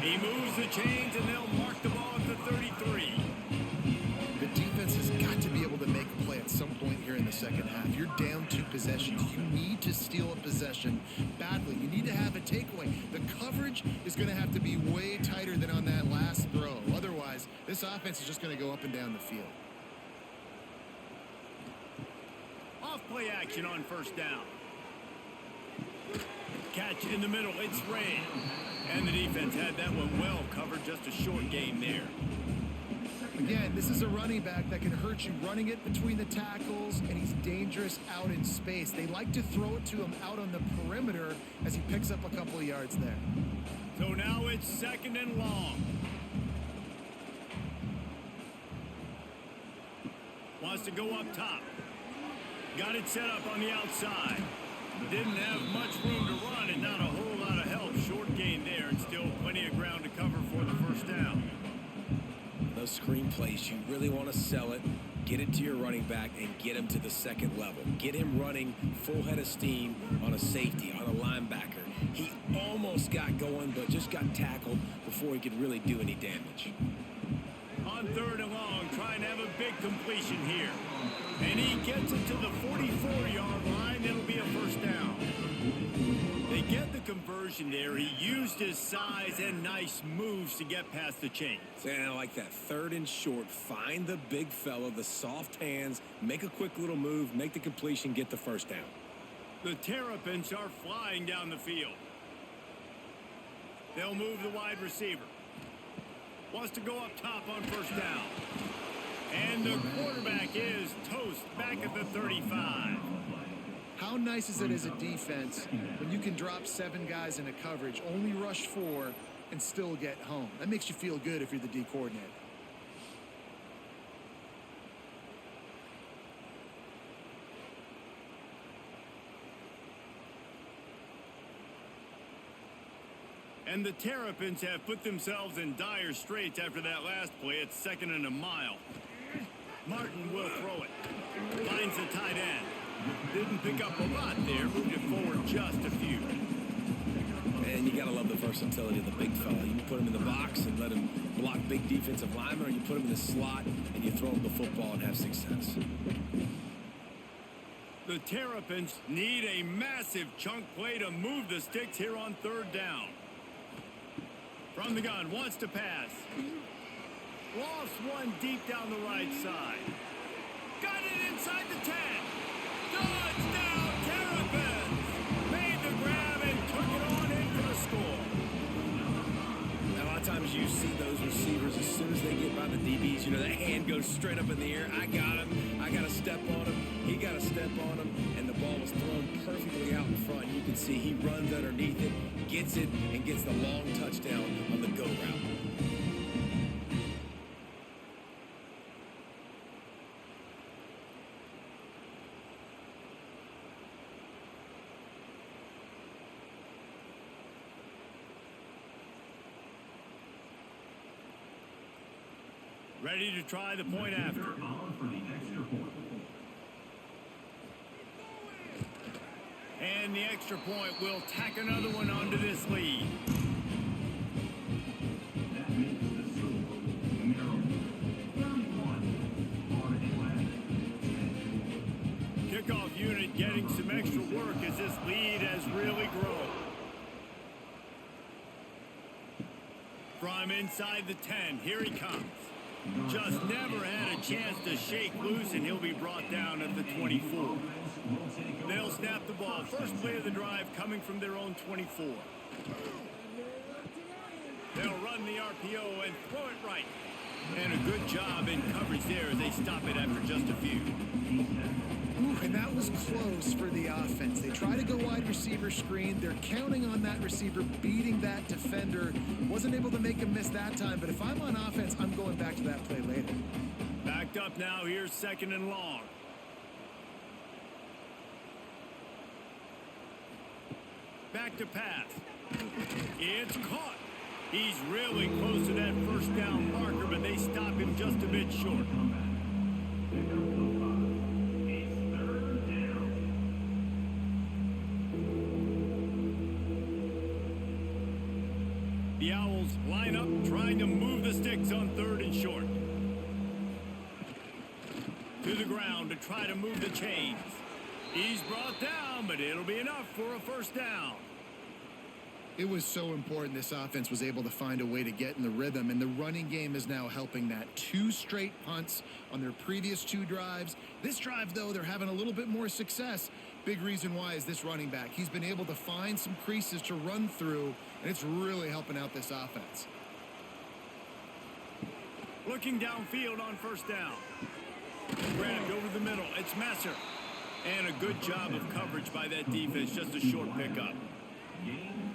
He moves the chains, and they'll mark the ball at the 33. The defense has got to be able to make a play at some point here in the second half. You're down 2 possessions. You need to steal a possession badly. You need to have a takeaway. The coverage is going to have to be way tighter than on that last throw. Otherwise, this offense is just going to go up and down the field. Off play action on first down. Catch in the middle. It's Ray. And the defense had that one well covered. Just a short game there. Again, this is a running back that can hurt you running it between the tackles, and he's dangerous out in space. They like to throw it to him out on the perimeter as he picks up a couple of yards there. So now it's 2nd and long. Wants to go up top. Got it set up on the outside. Didn't have much room to run and not a whole lot those screenplays, you really want to sell it, get it to your running back, and get him to the second level. Get him running full head of steam on a safety, on a linebacker. He almost got going, but just got tackled before he could really do any damage. On 3rd and long, trying to have a big completion here. And he gets it to the 44-yard line. It'll be a first down. They get the conversion there. He used his size and nice moves to get past the chains. And I like that. 3rd and short. Find the big fella, the soft hands, make a quick little move, make the completion, get the first down. The Terrapins are flying down the field. They'll move the wide receiver. Wants to go up top on first down. And the quarterback is toast back at the 35. How nice is it as a defense when you can drop 7 guys into coverage, only rush 4, and still get home? That makes you feel good if you're the D coordinator. And the Terrapins have put themselves in dire straits after that last play. It's 2nd and a mile. Martin will throw it. Finds the tight end. Didn't pick up a lot there. Moved it forward just a few. And you got to love the versatility of the big fella. You can put him in the box and let him block big defensive linemen, or you put him in the slot and you throw him the football and have success. The Terrapins need a massive chunk play to move the sticks here on 3rd down. From the gun, wants to pass. Lost one deep down the right side. Got it inside the 10. Touchdown, Terrapins! Made the grab and took it on in for the score. Now, a lot of times you see those receivers, as soon as they get by the DBs, you know, that hand goes straight up in the air. I got him. I got to step on him. He got to step on him. And the ball was thrown perfectly out in front. You can see he runs underneath it, gets it, and gets the long touchdown on the go route. Ready to try the point after. And the extra point will tack another one onto this lead. That makes the score Maryland 31, Kickoff unit getting some extra work as this lead has really grown. From inside the 10, here he comes. Just never had a chance to shake loose, and he'll be brought down at the 24. They'll snap the ball. First play of the drive coming from their own 24. They'll run the RPO and throw it right. And a good job in coverage there as they stop it after just a few. Ooh, and that was close for the offense. They try to go wide receiver screen. They're counting on that receiver beating that defender. Wasn't able to make him miss that time, but if I'm on offense, I'm going back to that play later. Backed up now. Here's 2nd and long. Back to pass. It's caught. He's really close to that first down marker, but they stop him just a bit short. The Owls line up, trying to move the sticks on 3rd and short. To the ground to try to move the chains. He's brought down, but it'll be enough for a first down. It was so important this offense was able to find a way to get in the rhythm, and the running game is now helping that. 2 straight punts on their previous 2 drives. This drive, though, they're having a little bit more success. Big reason why is this running back. He's been able to find some creases to run through, and it's really helping out this offense. Looking downfield on first down. Grabbed over the middle. It's Messer. And a good job of coverage by that defense. Just a short pickup.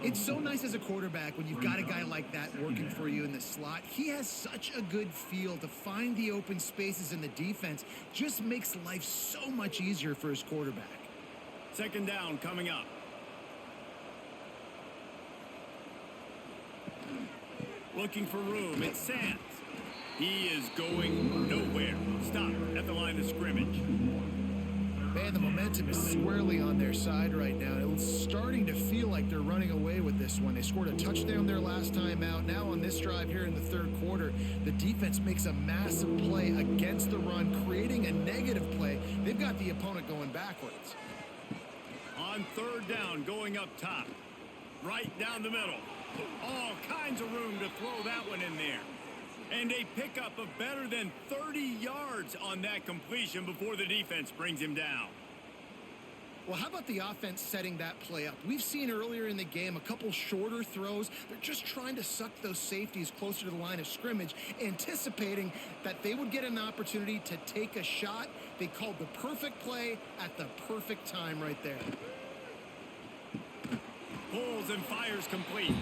It's so nice as a quarterback when you've got a guy like that working for you in the slot. He has such a good feel to find the open spaces in the defense. Just makes life so much easier for his quarterback. 2nd down coming up. Looking for room. It's Sands. He is going nowhere. Stop at the line of scrimmage. Man, the momentum is squarely on their side right now. It's starting to feel like they're running away with this one. They scored a touchdown their last time out. Now on this drive here in the third quarter, the defense makes a massive play against the run, creating a negative play. They've got the opponent going backwards. On third down, going up top. Right down the middle. All kinds of room to throw that one in there. And a pickup of better than 30 yards on that completion before the defense brings him down. Well, how about the offense setting that play up? We've seen earlier in the game a couple shorter throws. They're just trying to suck those safeties closer to the line of scrimmage, anticipating that they would get an opportunity to take a shot. They called the perfect play at the perfect time right there. Pulls and fires complete.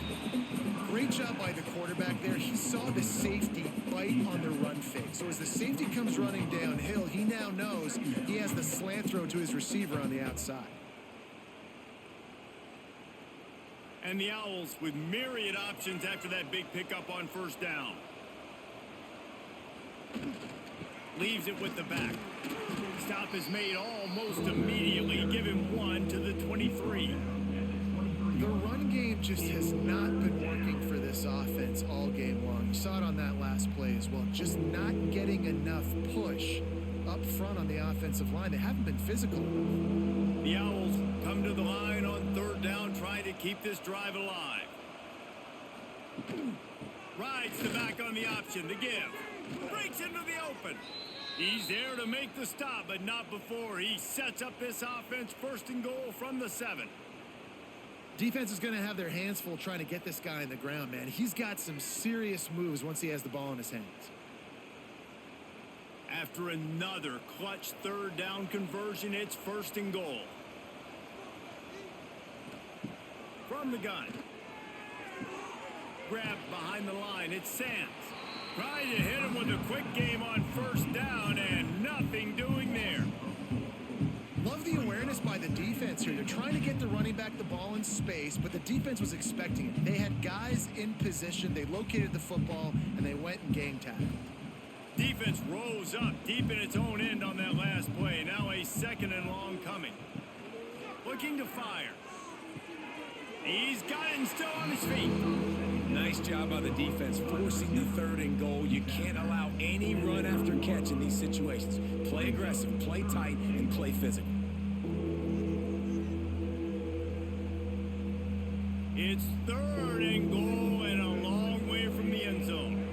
Great job by the quarterback there. He saw the safety bite on the run fake. So as the safety comes running downhill, he now knows he has the slant throw to his receiver on the outside. And the Owls with myriad options after that big pickup on first down. Leaves it with the back. Stop is made almost immediately. Give him one to the 23. The run game just has not been working for this offense all game long. You saw it on that last play as well. Just not getting enough push up front on the offensive line. They haven't been physical enough. The Owls come to the line on third down, trying to keep this drive alive. Rides the back on the option. The give. Breaks into the open. He's there to make the stop, but not before he sets up this offense. First and goal from the 7. Defense is going to have their hands full trying to get this guy in the ground, man. He's got some serious moves once he has the ball in his hands. After another clutch third down conversion, it's first and goal. From the gun. Grabbed behind the line. It's Sands. Trying to hit him with a quick game on first down, and nothing doing there. Love the awareness by the defense here. They're trying to get the running back the ball in space, but the defense was expecting it. They had guys in position. They located the football, and they went and gang tackled. Defense rose up deep in its own end on that last play. Now a second and long coming. Looking to fire. He's got it and still on his feet. Nice job by the defense forcing the third and goal. You can't allow any run after catch in these situations. Play aggressive, play tight, and play physical. It's third and goal and a long way from the end zone.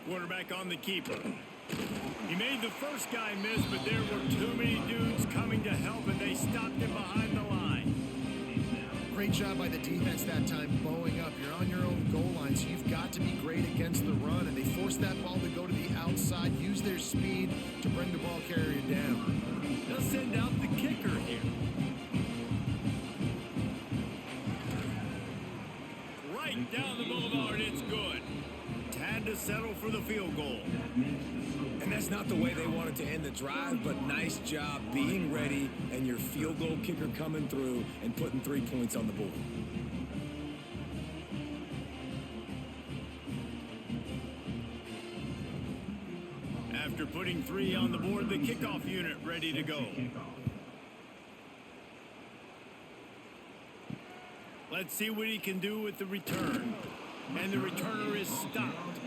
Quarterback on the keeper. He made the first guy miss, but there were too many dudes coming to help, and they stopped him behind the line. Great job by the defense that time, bowing up. You're on your own goal line, so you've got to be great against the run, and they forced that ball to go to the outside, use their speed to bring the ball carrier down. They'll send out the kicker here. Right down the boulevard, it's good. Had to settle for the field goal. And that's not the way they wanted to end the drive, but nice job being ready and your field goal kicker coming through and putting 3 points on the board. After putting 3 on the board, the kickoff unit ready to go. Let's see what he can do with the return. And the returner is stopped.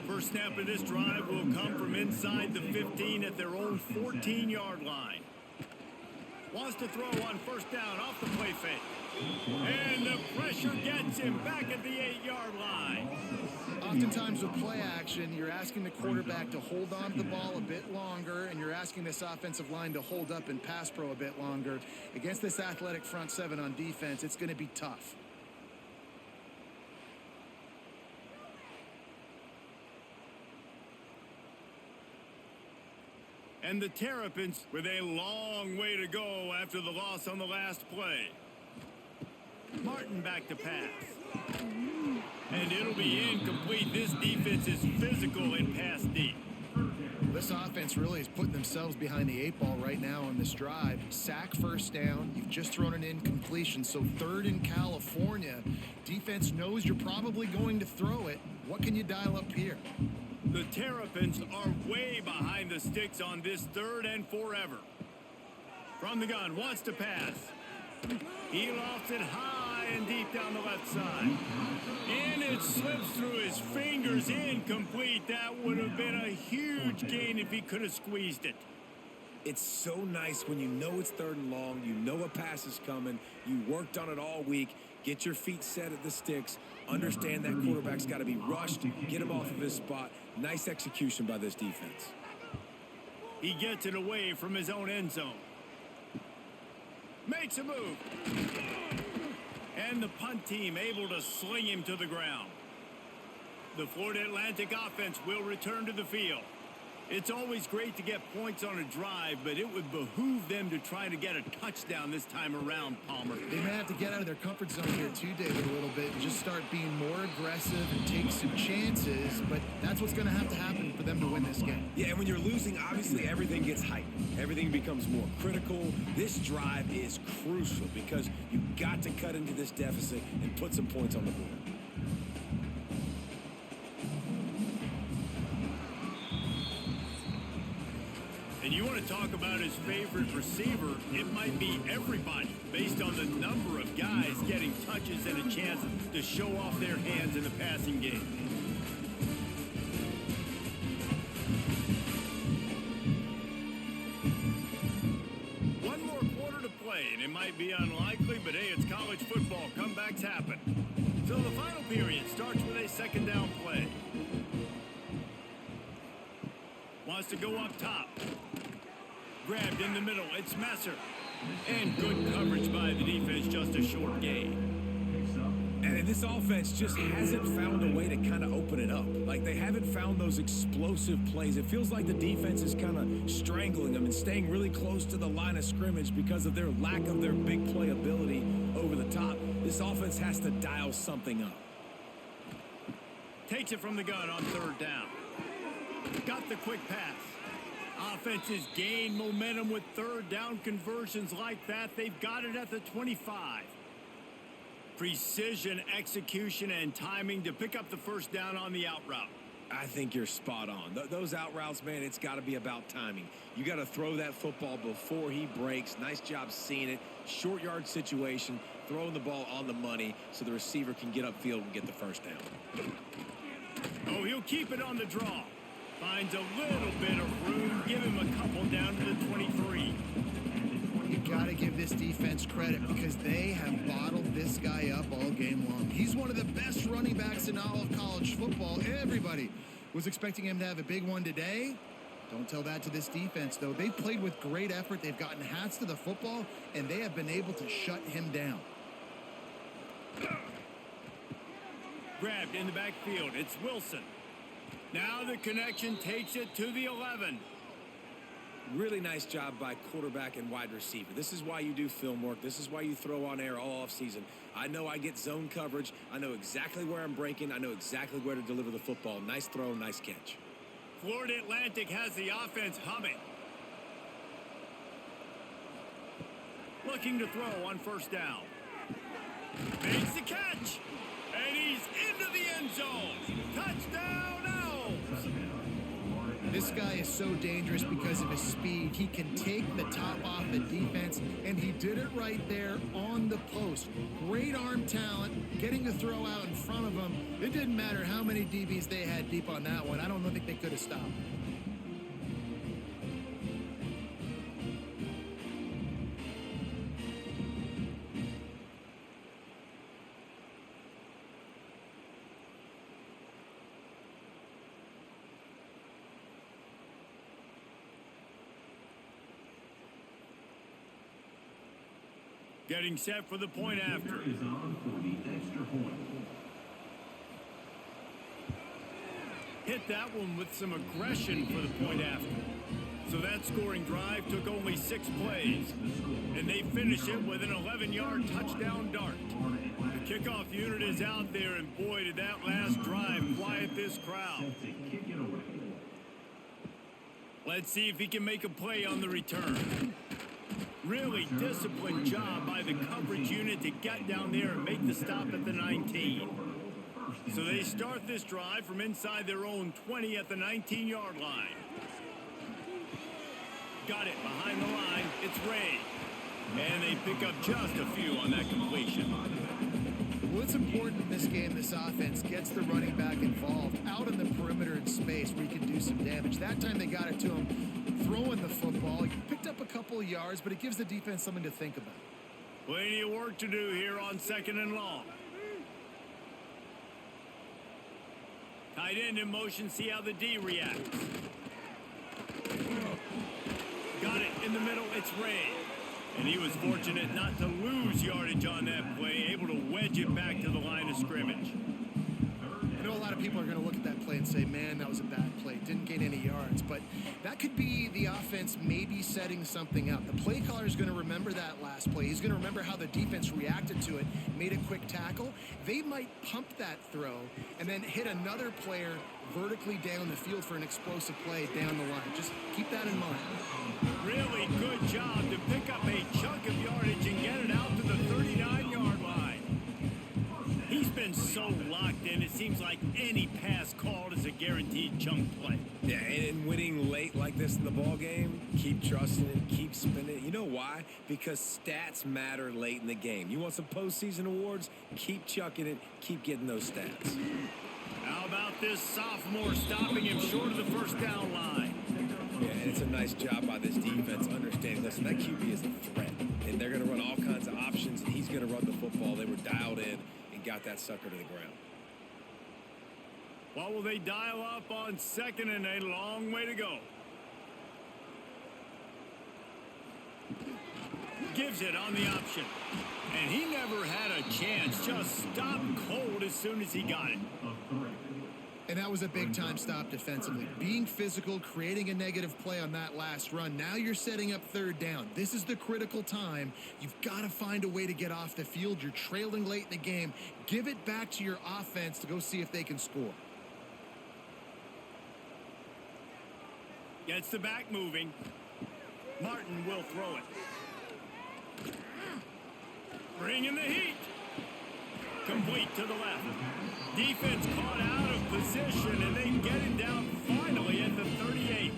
First snap of this drive will come from inside the 15 at their own 14-yard line. Wants to throw on first down off the play fake. And the pressure gets him back at the 8-yard line. Oftentimes with play action, you're asking the quarterback to hold on to the ball a bit longer, and you're asking this offensive line to hold up in pass pro a bit longer. Against this athletic front 7 on defense, it's going to be tough. And the Terrapins with a long way to go after the loss on the last play. Martin back to pass. And it'll be incomplete. This defense is physical in pass deep. This offense really is putting themselves behind the 8 ball right now on this drive. Sack, first down. You've just thrown an incompletion, so 3rd in California. Defense knows you're probably going to throw it. What can you dial up here? The Terrapins are way behind the sticks on this 3rd and forever. From the gun, wants to pass. He lofts it high and deep down the left side. And it slips through his fingers, incomplete. That would have been a huge gain if he could have squeezed it. It's so nice when you know it's 3rd and long, you know a pass is coming, you worked on it all week, get your feet set at the sticks, understand that quarterback's got to be rushed, get him off of his spot. Nice execution by this defense. He gets it away from his own end zone. Makes a move. And the punt team able to sling him to the ground. The Florida Atlantic offense will return to the field. It's always great to get points on a drive, but it would behoove them to try to get a touchdown this time around, Palmer. They may have to get out of their comfort zone here too, David, a little bit and just start being more aggressive and take some chances, but that's what's going to happen for them to win this game. Yeah, and when you're losing, obviously everything gets heightened. Everything becomes more critical. This drive is crucial because you've got to cut into this deficit and put some points on the board. And you want to talk about his favorite receiver, it might be everybody, based on the number of guys getting touches and a chance to show off their hands in the passing game. One more quarter to play, and it might be unlikely, but hey, it's college football. Comebacks happen. So the final period starts with a 2nd down play. Wants to go up top. Grabbed in the middle. It's Messer. And good coverage by the defense. Just a short gain. And this offense just hasn't found a way to kind of open it up. Like, they haven't found those explosive plays. It feels like the defense is kind of strangling them and staying really close to the line of scrimmage because of their lack of their big play ability over the top. This offense has to dial something up. Takes it from the gun on 3rd down. Got the quick pass. Offenses gain momentum with 3rd down conversions like that. They've got it at the 25. Precision, execution, and timing to pick up the 1st down on the out route. I think you're spot on. Those out routes, man, it's got to be about timing. You got to throw that football before he breaks. Nice job seeing it. Short yard situation, throwing the ball on the money so the receiver can get upfield and get the 1st down. Oh, he'll keep it on the draw. Finds a little bit of room. Give him a couple down to the 23. You got to give this defense credit because they have bottled this guy up all game long. He's one of the best running backs in all of college football. Everybody was expecting him to have a big one today. Don't tell that to this defense, though. They've played with great effort. They've gotten hats to the football, and they have been able to shut him down. Grabbed in the backfield. It's Wilson. Now the connection takes it to the 11. Really nice job by quarterback and wide receiver. This is why you do film work. This is why you throw on air all offseason. I know I get zone coverage. I know exactly where I'm breaking. I know exactly where to deliver the football. Nice throw, nice catch. Florida Atlantic has the offense humming. Looking to throw on 1st down. Makes the catch. And he's into the end zone. Touchdown, Owls. This guy is so dangerous because of his speed. He can take the top off the defense, and he did it right there on the post. Great arm talent, getting the throw out in front of him. It didn't matter how many DBs they had deep on that one. I don't think they could have stopped. Getting set for the point after. Is on for the extra point. Hit that one with some aggression for the point after. So that scoring drive took only 6 plays. And they finish it with an 11-yard touchdown dart. The kickoff unit is out there, and boy, did that last drive quiet this crowd. Set to kick it away. Let's see if he can make a play on the return. Really disciplined job by the coverage unit to get down there and make the stop at the 19. So they start this drive from inside their own 20 at the 19-yard line. Got it behind the line. It's Ray. And they pick up just a few on that completion. What's important in this game, this offense gets the running back involved out in the perimeter in space where he can do some damage. That time they got it to him throwing the football. He picked up a couple of yards, but it gives the defense something to think about. Plenty of work to do here on 2nd and long. Tight end in motion, see how the D reacts. Got it in the middle, it's Ray. And he was fortunate not to lose yardage on that play, able to wedge it back to the line of scrimmage. I know a lot of people are going to look at that play and say, man, that was a bad play. Didn't gain any yards. But that could be the offense maybe setting something up. The play caller is going to remember that last play. He's going to remember how the defense reacted to it, made a quick tackle. They might pump that throw and then hit another player vertically down the field for an explosive play down the line. Just keep that in mind. Really good job to pick up a chunk of yardage and get it out to the 39-yard line. He's been so locked in, it seems like any pass called is a guaranteed chunk play. Yeah, and winning late like this in the ball game, keep trusting it, keep spinning it. You know why? Because stats matter late in the game. You want some postseason awards? Keep chucking it, keep getting those stats. How about this sophomore stopping him short of the first down line? Yeah, and it's a nice job by this defense understanding, listen, that QB is a threat, and they're going to run all kinds of options, and he's going to run the football. They were dialed in and got that sucker to the ground. What will they dial up on 2nd and a long way to go? Gives it on the option. And he never had a chance. Just stopped cold as soon as he got it. And that was a big-time stop defensively. Being physical, creating a negative play on that last run. Now you're setting up 3rd down. This is the critical time. You've got to find a way to get off the field. You're trailing late in the game. Give it back to your offense to go see if they can score. Gets the back moving. Martin will throw it. Bringing the heat. Complete to the left. Defense caught out of position, and they get him down finally at the 38.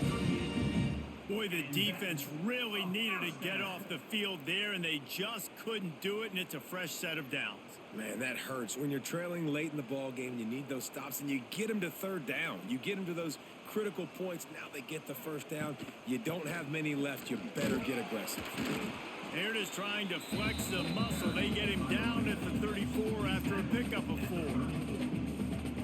Boy, the defense really needed to get off the field there, and they just couldn't do it, and it's a fresh set of downs. Man, that hurts. When you're trailing late in the ball game, you need those stops, and you get them to 3rd down. You get them to those critical points. Now they get the 1st down. You don't have many left. You better get aggressive. Here it is trying to flex the muscle. They get him down at the 34 after a pickup of 4.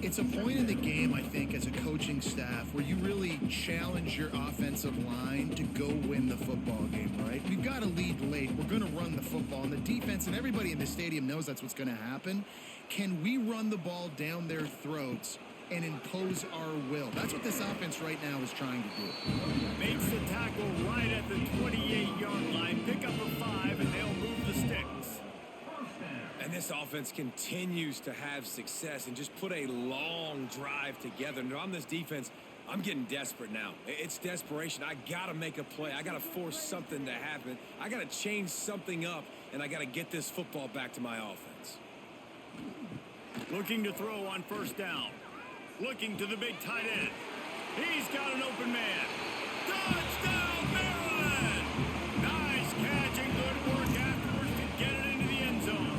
It's a point in the game, I think, as a coaching staff where you really challenge your offensive line to go win the football game, right? We've got to lead late. We're going to run the football. And the defense and everybody in the stadium knows that's what's going to happen. Can we run the ball down their throats and impose our will? That's what this offense right now is trying to do. Makes the tackle right at the 28-yard line. Pick up a 5, and they'll move the sticks. And this offense continues to have success and just put a long drive together. And on this defense, I'm getting desperate now. It's desperation. I got to make a play. I got to force something to happen. I got to change something up, and I got to get this football back to my offense. Looking to throw on 1st down. Looking to the big tight end. He's got an open man. Touchdown, Maryland! Nice catch and good work afterwards to get it into the end zone.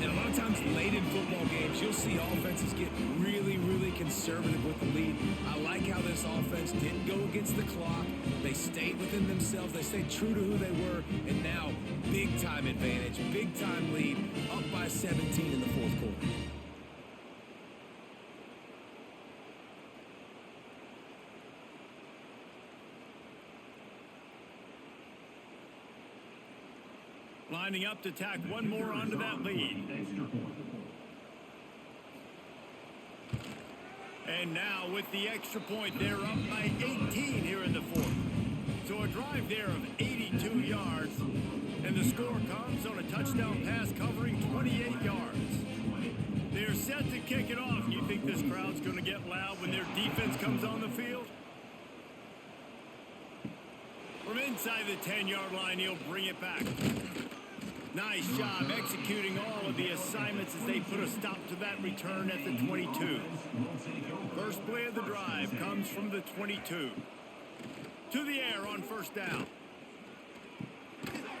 And a lot of times late in football games, you'll see offenses get really, really conservative with the lead. I like how this offense didn't go against the clock. They stayed within themselves. They stayed true to who they were. And now, big-time advantage, big-time lead, up by 17 in the 4th quarter. Lining up to tack one more onto that lead. And now with the extra point, they're up by 18 here in the 4th. So a drive there of 82 yards. And the score comes on a touchdown pass covering 28 yards. They're set to kick it off. You think this crowd's going to get loud when their defense comes on the field? Inside the 10-yard line, he'll bring it back. Nice job executing all of the assignments as they put a stop to that return at the 22. First play of the drive comes from the 22. To the air on first down.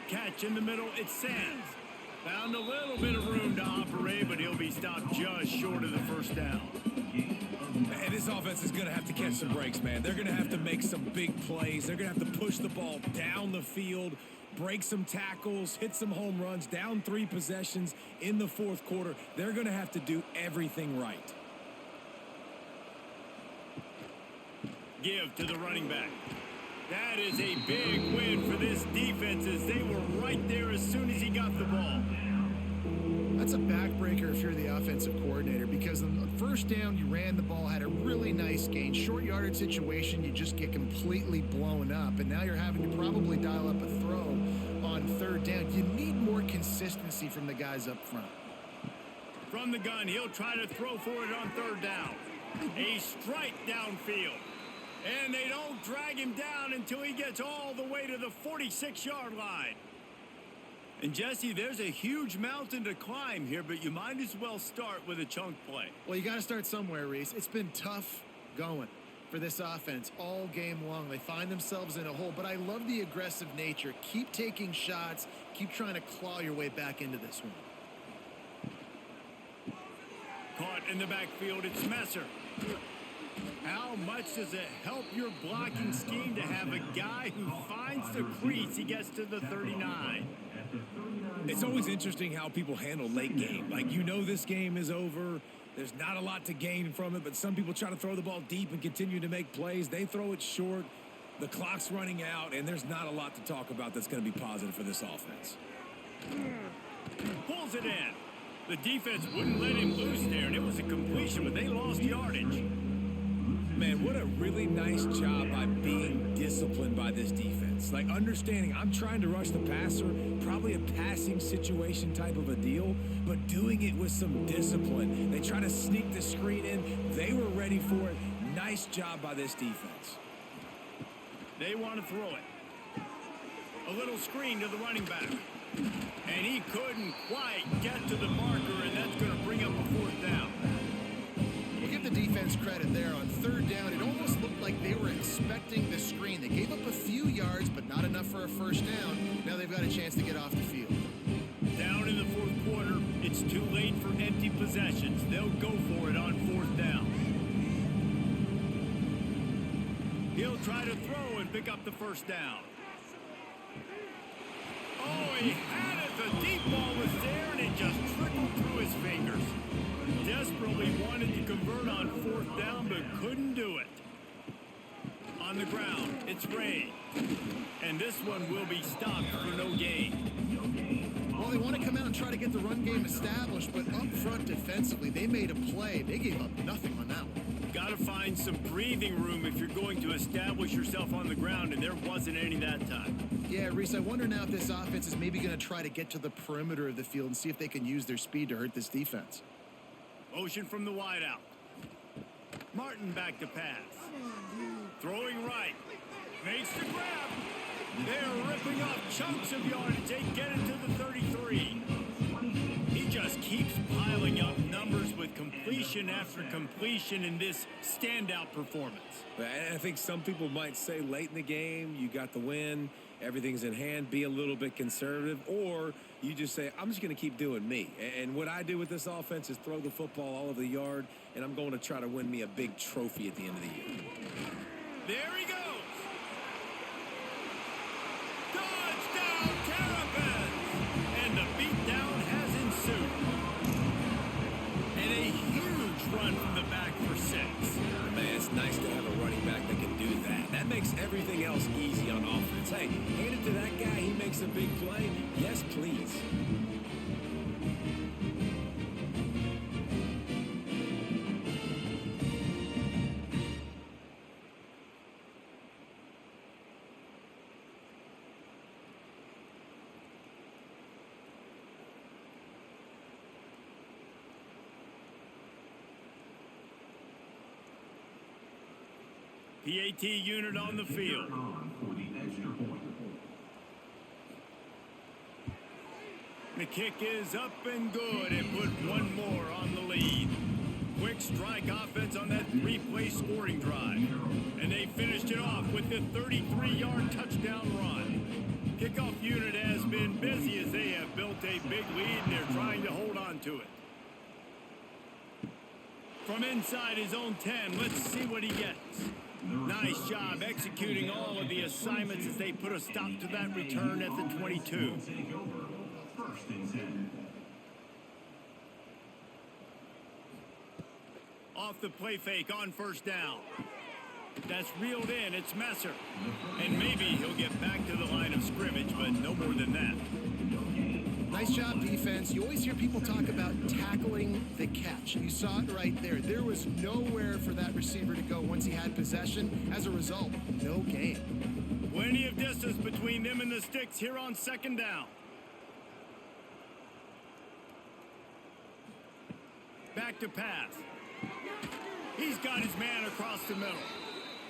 Catch in the middle, it's Sands. Found a little bit of room to operate, but he'll be stopped just short of the first down. And this offense is going to have to catch some breaks, man. They're going to have to make some big plays. They're going to have to push the ball down the field, break some tackles, hit some home runs, down 3 possessions in the fourth quarter. They're going to have to do everything right. Give to the running back. That is a big win for this defense as they were right there as soon as he got the ball. That's a backbreaker if you're the offensive coordinator, because on the first down, you ran the ball, had a really nice gain. Short yardage situation, you just get completely blown up, and now you're having to probably dial up a throw on third down. You need more consistency from the guys up front. From the gun, he'll try to throw for it on third down. A strike downfield. And they don't drag him down until he gets all the way to the 46-yard line. And, Jesse, there's a huge mountain to climb here, but you might as well start with a chunk play. Well, you got to start somewhere, Reese. It's been tough going for this offense all game long. They find themselves in a hole, but I love the aggressive nature. Keep taking shots. Keep trying to claw your way back into this one. Caught in the backfield, it's Messer. How much does it help your blocking scheme to have a guy who finds the crease? He gets to the 39. It's always interesting how people handle late game. Like, you know this game is over. There's not a lot to gain from it, but some people try to throw the ball deep and continue to make plays. They throw it short. The clock's running out, and there's not a lot to talk about that's going to be positive for this offense. Pulls it in. The defense wouldn't let him loose there, and it was a completion, but they lost yardage. Man, what a really nice job by being disciplined by this defense. Like, understanding I'm trying to rush the passer, probably a passing situation type of a deal, but doing it with some discipline. They try to sneak the screen in. They were ready for it. Nice job by this defense. They want to throw it. A little screen to the running back. And he couldn't quite get to the marker, and that's going to bring up a fourth down. We'll give the defense credit there on third down. It almost looked like they were expecting the screen. They gave up a few yards, but not enough for a first down. Now they've got a chance to get off the field. Down in the fourth quarter, it's too late for empty possessions. They'll go for it on fourth down. He'll try to throw and pick up the first down. Oh, he had it. The deep ball was there, and it just trickled through his fingers. Desperately wanted to convert on fourth down, but couldn't do it. On the ground, it's Ray. And this one will be stopped for no gain. Well, they want to come out and try to get the run game established, but up front defensively, they made a play. They gave up nothing on that one. Got to find some breathing room if you're going to establish yourself on the ground, and there wasn't any that time. Yeah, Reese, I wonder now if this offense is maybe going to try to get to the perimeter of the field and see if they can use their speed to hurt this defense. Motion from the wideout. Martin back to pass. Throwing right. Makes the grab. They're ripping off chunks of yardage. They get it to the 33. He just keeps piling up numbers with completion after completion in this standout performance. And I think some people might say late in the game, you got the win, everything's in hand, be a little bit conservative, or you just say, I'm just going to keep doing me. And what I do with this offense is throw the football all over the yard, and I'm going to try to win me a big trophy at the end of the year. There he goes. Touchdown, Terrapins! And the beatdown has ensued. And a huge run from the back for 6. Man, it's nice to have a running back that can do that. That makes everything else easy on offense. Hey, hand it to that guy, he makes a big play. Yes, please. PAT unit on the field. For the extra point. The kick is up and good and put one more on the lead. Quick strike offense on that three-play scoring drive. And they finished it off with the 33-yard touchdown run. Kickoff unit has been busy as they have built a big lead and they're trying to hold on to it. From inside his own 10, let's see what he gets. Nice job executing all of the assignments as they put a stop to that return at the 22. First and 10. Off the play fake on first down. That's reeled in. It's Messer. And maybe he'll get back to the line of scrimmage, but no more than that. Nice job, defense. You always hear people talk about tackling the catch. You saw it right there. There was nowhere for that receiver to go once he had possession. As a result, no gain. Plenty of distance between them and the sticks here on second down. Back to pass. He's got his man across the middle.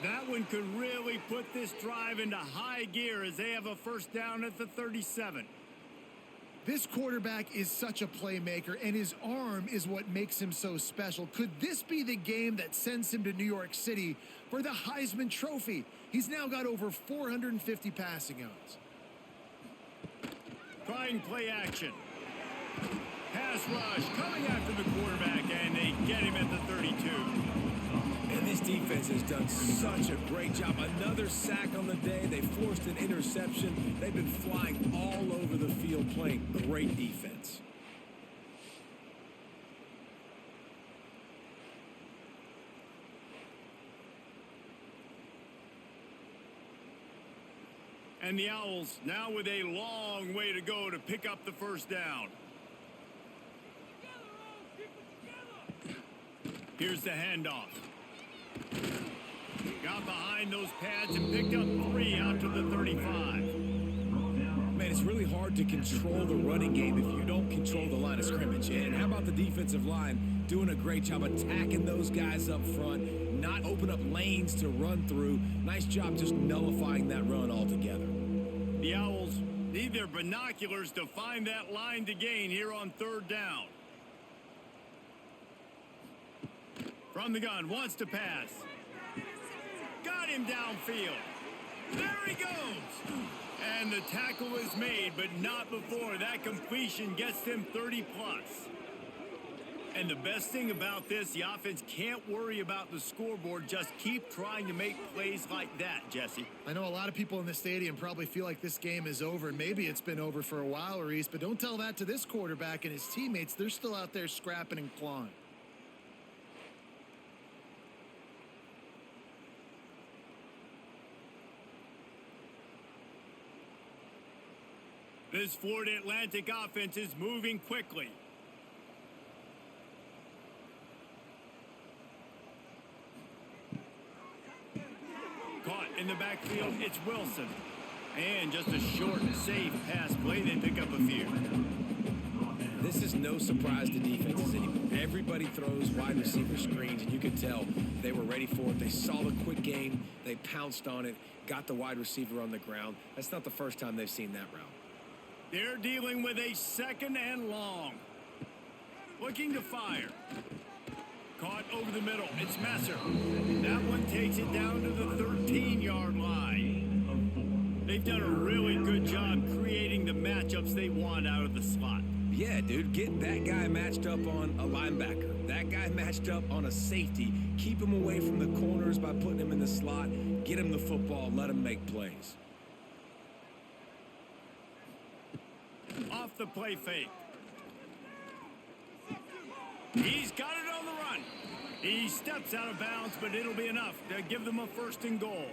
That one could really put this drive into high gear as they have a first down at the 37. This quarterback is such a playmaker, and his arm is what makes him so special. Could this be the game that sends him to New York City for the Heisman Trophy? He's now got over 450 passing yards. Trying play action. Pass rush coming after the quarterback, and they get him at the 32. And this defense has done such a great job. Another sack on the day. They forced an interception. They've been flying all over the field playing great defense. And the Owls now with a long way to go to pick up the first down. Here's the handoff. Got behind those pads and picked up 3 out to the 35. Man, it's really hard to control the running game if you don't control the line of scrimmage. And how about the defensive line doing a great job attacking those guys up front, not open up lanes to run through. Nice job just nullifying that run altogether. The Owls need their binoculars to find that line to gain here on third down. From the gun, wants to pass. Got him downfield. There he goes. And the tackle is made, but not before that completion gets them 30 plus. And the best thing about this, the offense can't worry about the scoreboard. Just keep trying to make plays like that, Jesse. I know a lot of people in the stadium probably feel like this game is over. Maybe it's been over for a while, Reese, but don't tell that to this quarterback and his teammates. They're still out there scrapping and clawing. This Florida Atlantic offense is moving quickly. Caught in the backfield, it's Wilson. And just a short, safe pass play, they pick up a few. This is no surprise to defenses anymore. Everybody throws wide receiver screens, and you could tell they were ready for it. They saw the quick game, they pounced on it, got the wide receiver on the ground. That's not the first time they've seen that route. They're dealing with a second and long. Looking to fire. Caught over the middle. It's Messer. That one takes it down to the 13-yard line. They've done a really good job creating the matchups they want out of the slot. Yeah, dude, get that guy matched up on a linebacker. That guy matched up on a safety. Keep him away from the corners by putting him in the slot. Get him the football. Let him make plays. Off the play fake. He's got it on the run. He steps out of bounds, but it'll be enough to give them a first and goal.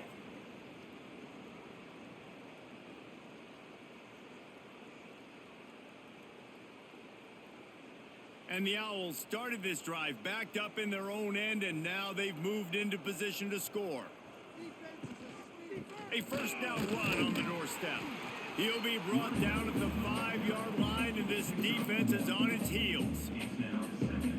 And the Owls started this drive backed up in their own end, and now they've moved into position to score. A first down run on the doorstep. He'll be brought down at the 5-yard line, and this defense is on its heels.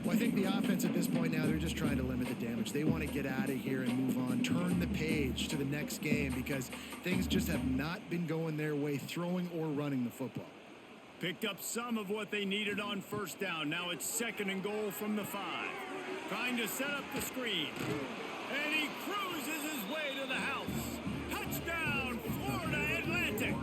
Well, I think the offense at this point now, they're just trying to limit the damage. They want to get out of here and move on, turn the page to the next game because things just have not been going their way, throwing or running the football. Picked up some of what they needed on first down. Now it's 2nd and goal from the 5. Trying to set up the screen. And he cruises his way to the house. Touchdown, Florida Atlantic.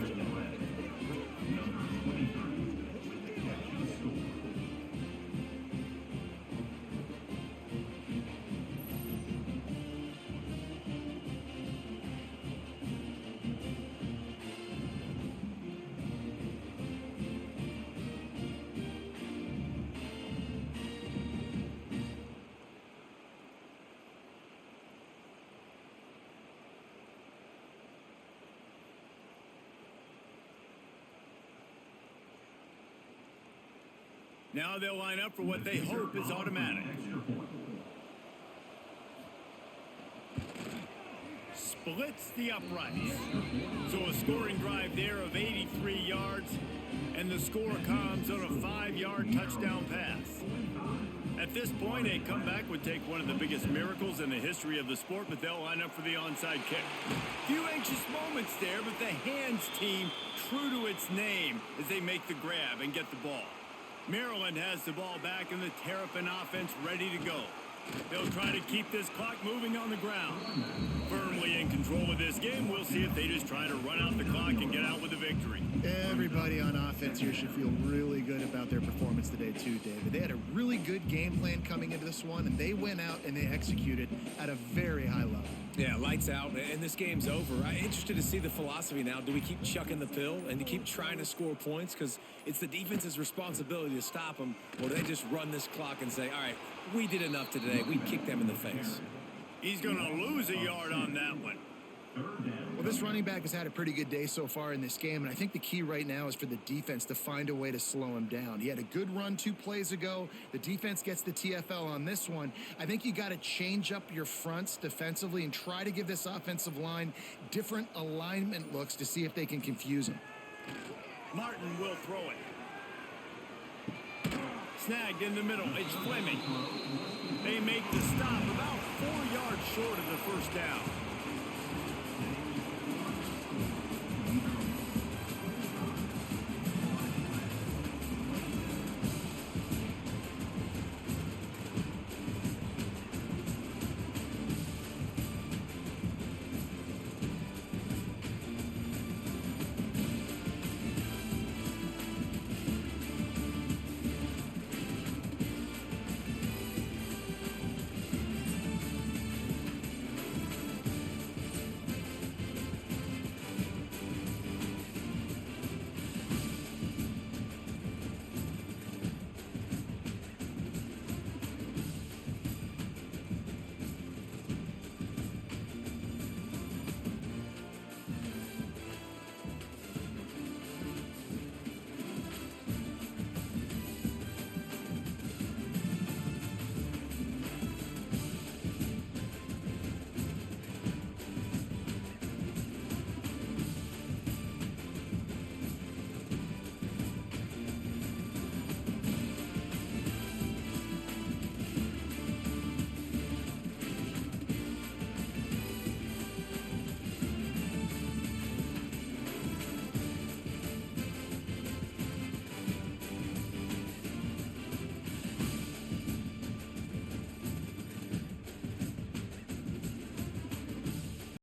Now they'll line up for what they hope is automatic. Splits the uprights. So a scoring drive there of 83 yards, and the score comes on a 5-yard touchdown pass. At this point, a comeback would take one of the biggest miracles in the history of the sport, but they'll line up for the onside kick. Few anxious moments there, but the hands team true to its name as they make the grab and get the ball. Maryland has the ball back and the Terrapin offense ready to go. They'll try to keep this clock moving on the ground. Firmly in control of this game, we'll see if they just try to run out the clock and get out with a victory. Everybody on offense here should feel really good about their performance today too, David. They had a really good game plan coming into this one, and they went out and they executed at a very high level. Yeah, lights out, and this game's over. I'm interested to see the philosophy now. Do we keep chucking the pill and to keep trying to score points because it's the defense's responsibility to stop them, or do they just run this clock and say, all right, we did enough today. We kicked them in the face. He's going to lose a yard on that one. Well, this running back has had a pretty good day so far in this game, and I think the key right now is for the defense to find a way to slow him down. He had a good run 2 plays ago. The defense gets the TFL on this one. I think you got to change up your fronts defensively and try to give this offensive line different alignment looks to see if they can confuse him. Martin will throw it. Snagged in the middle. It's Fleming. They make the stop about 4 yards short of the first down.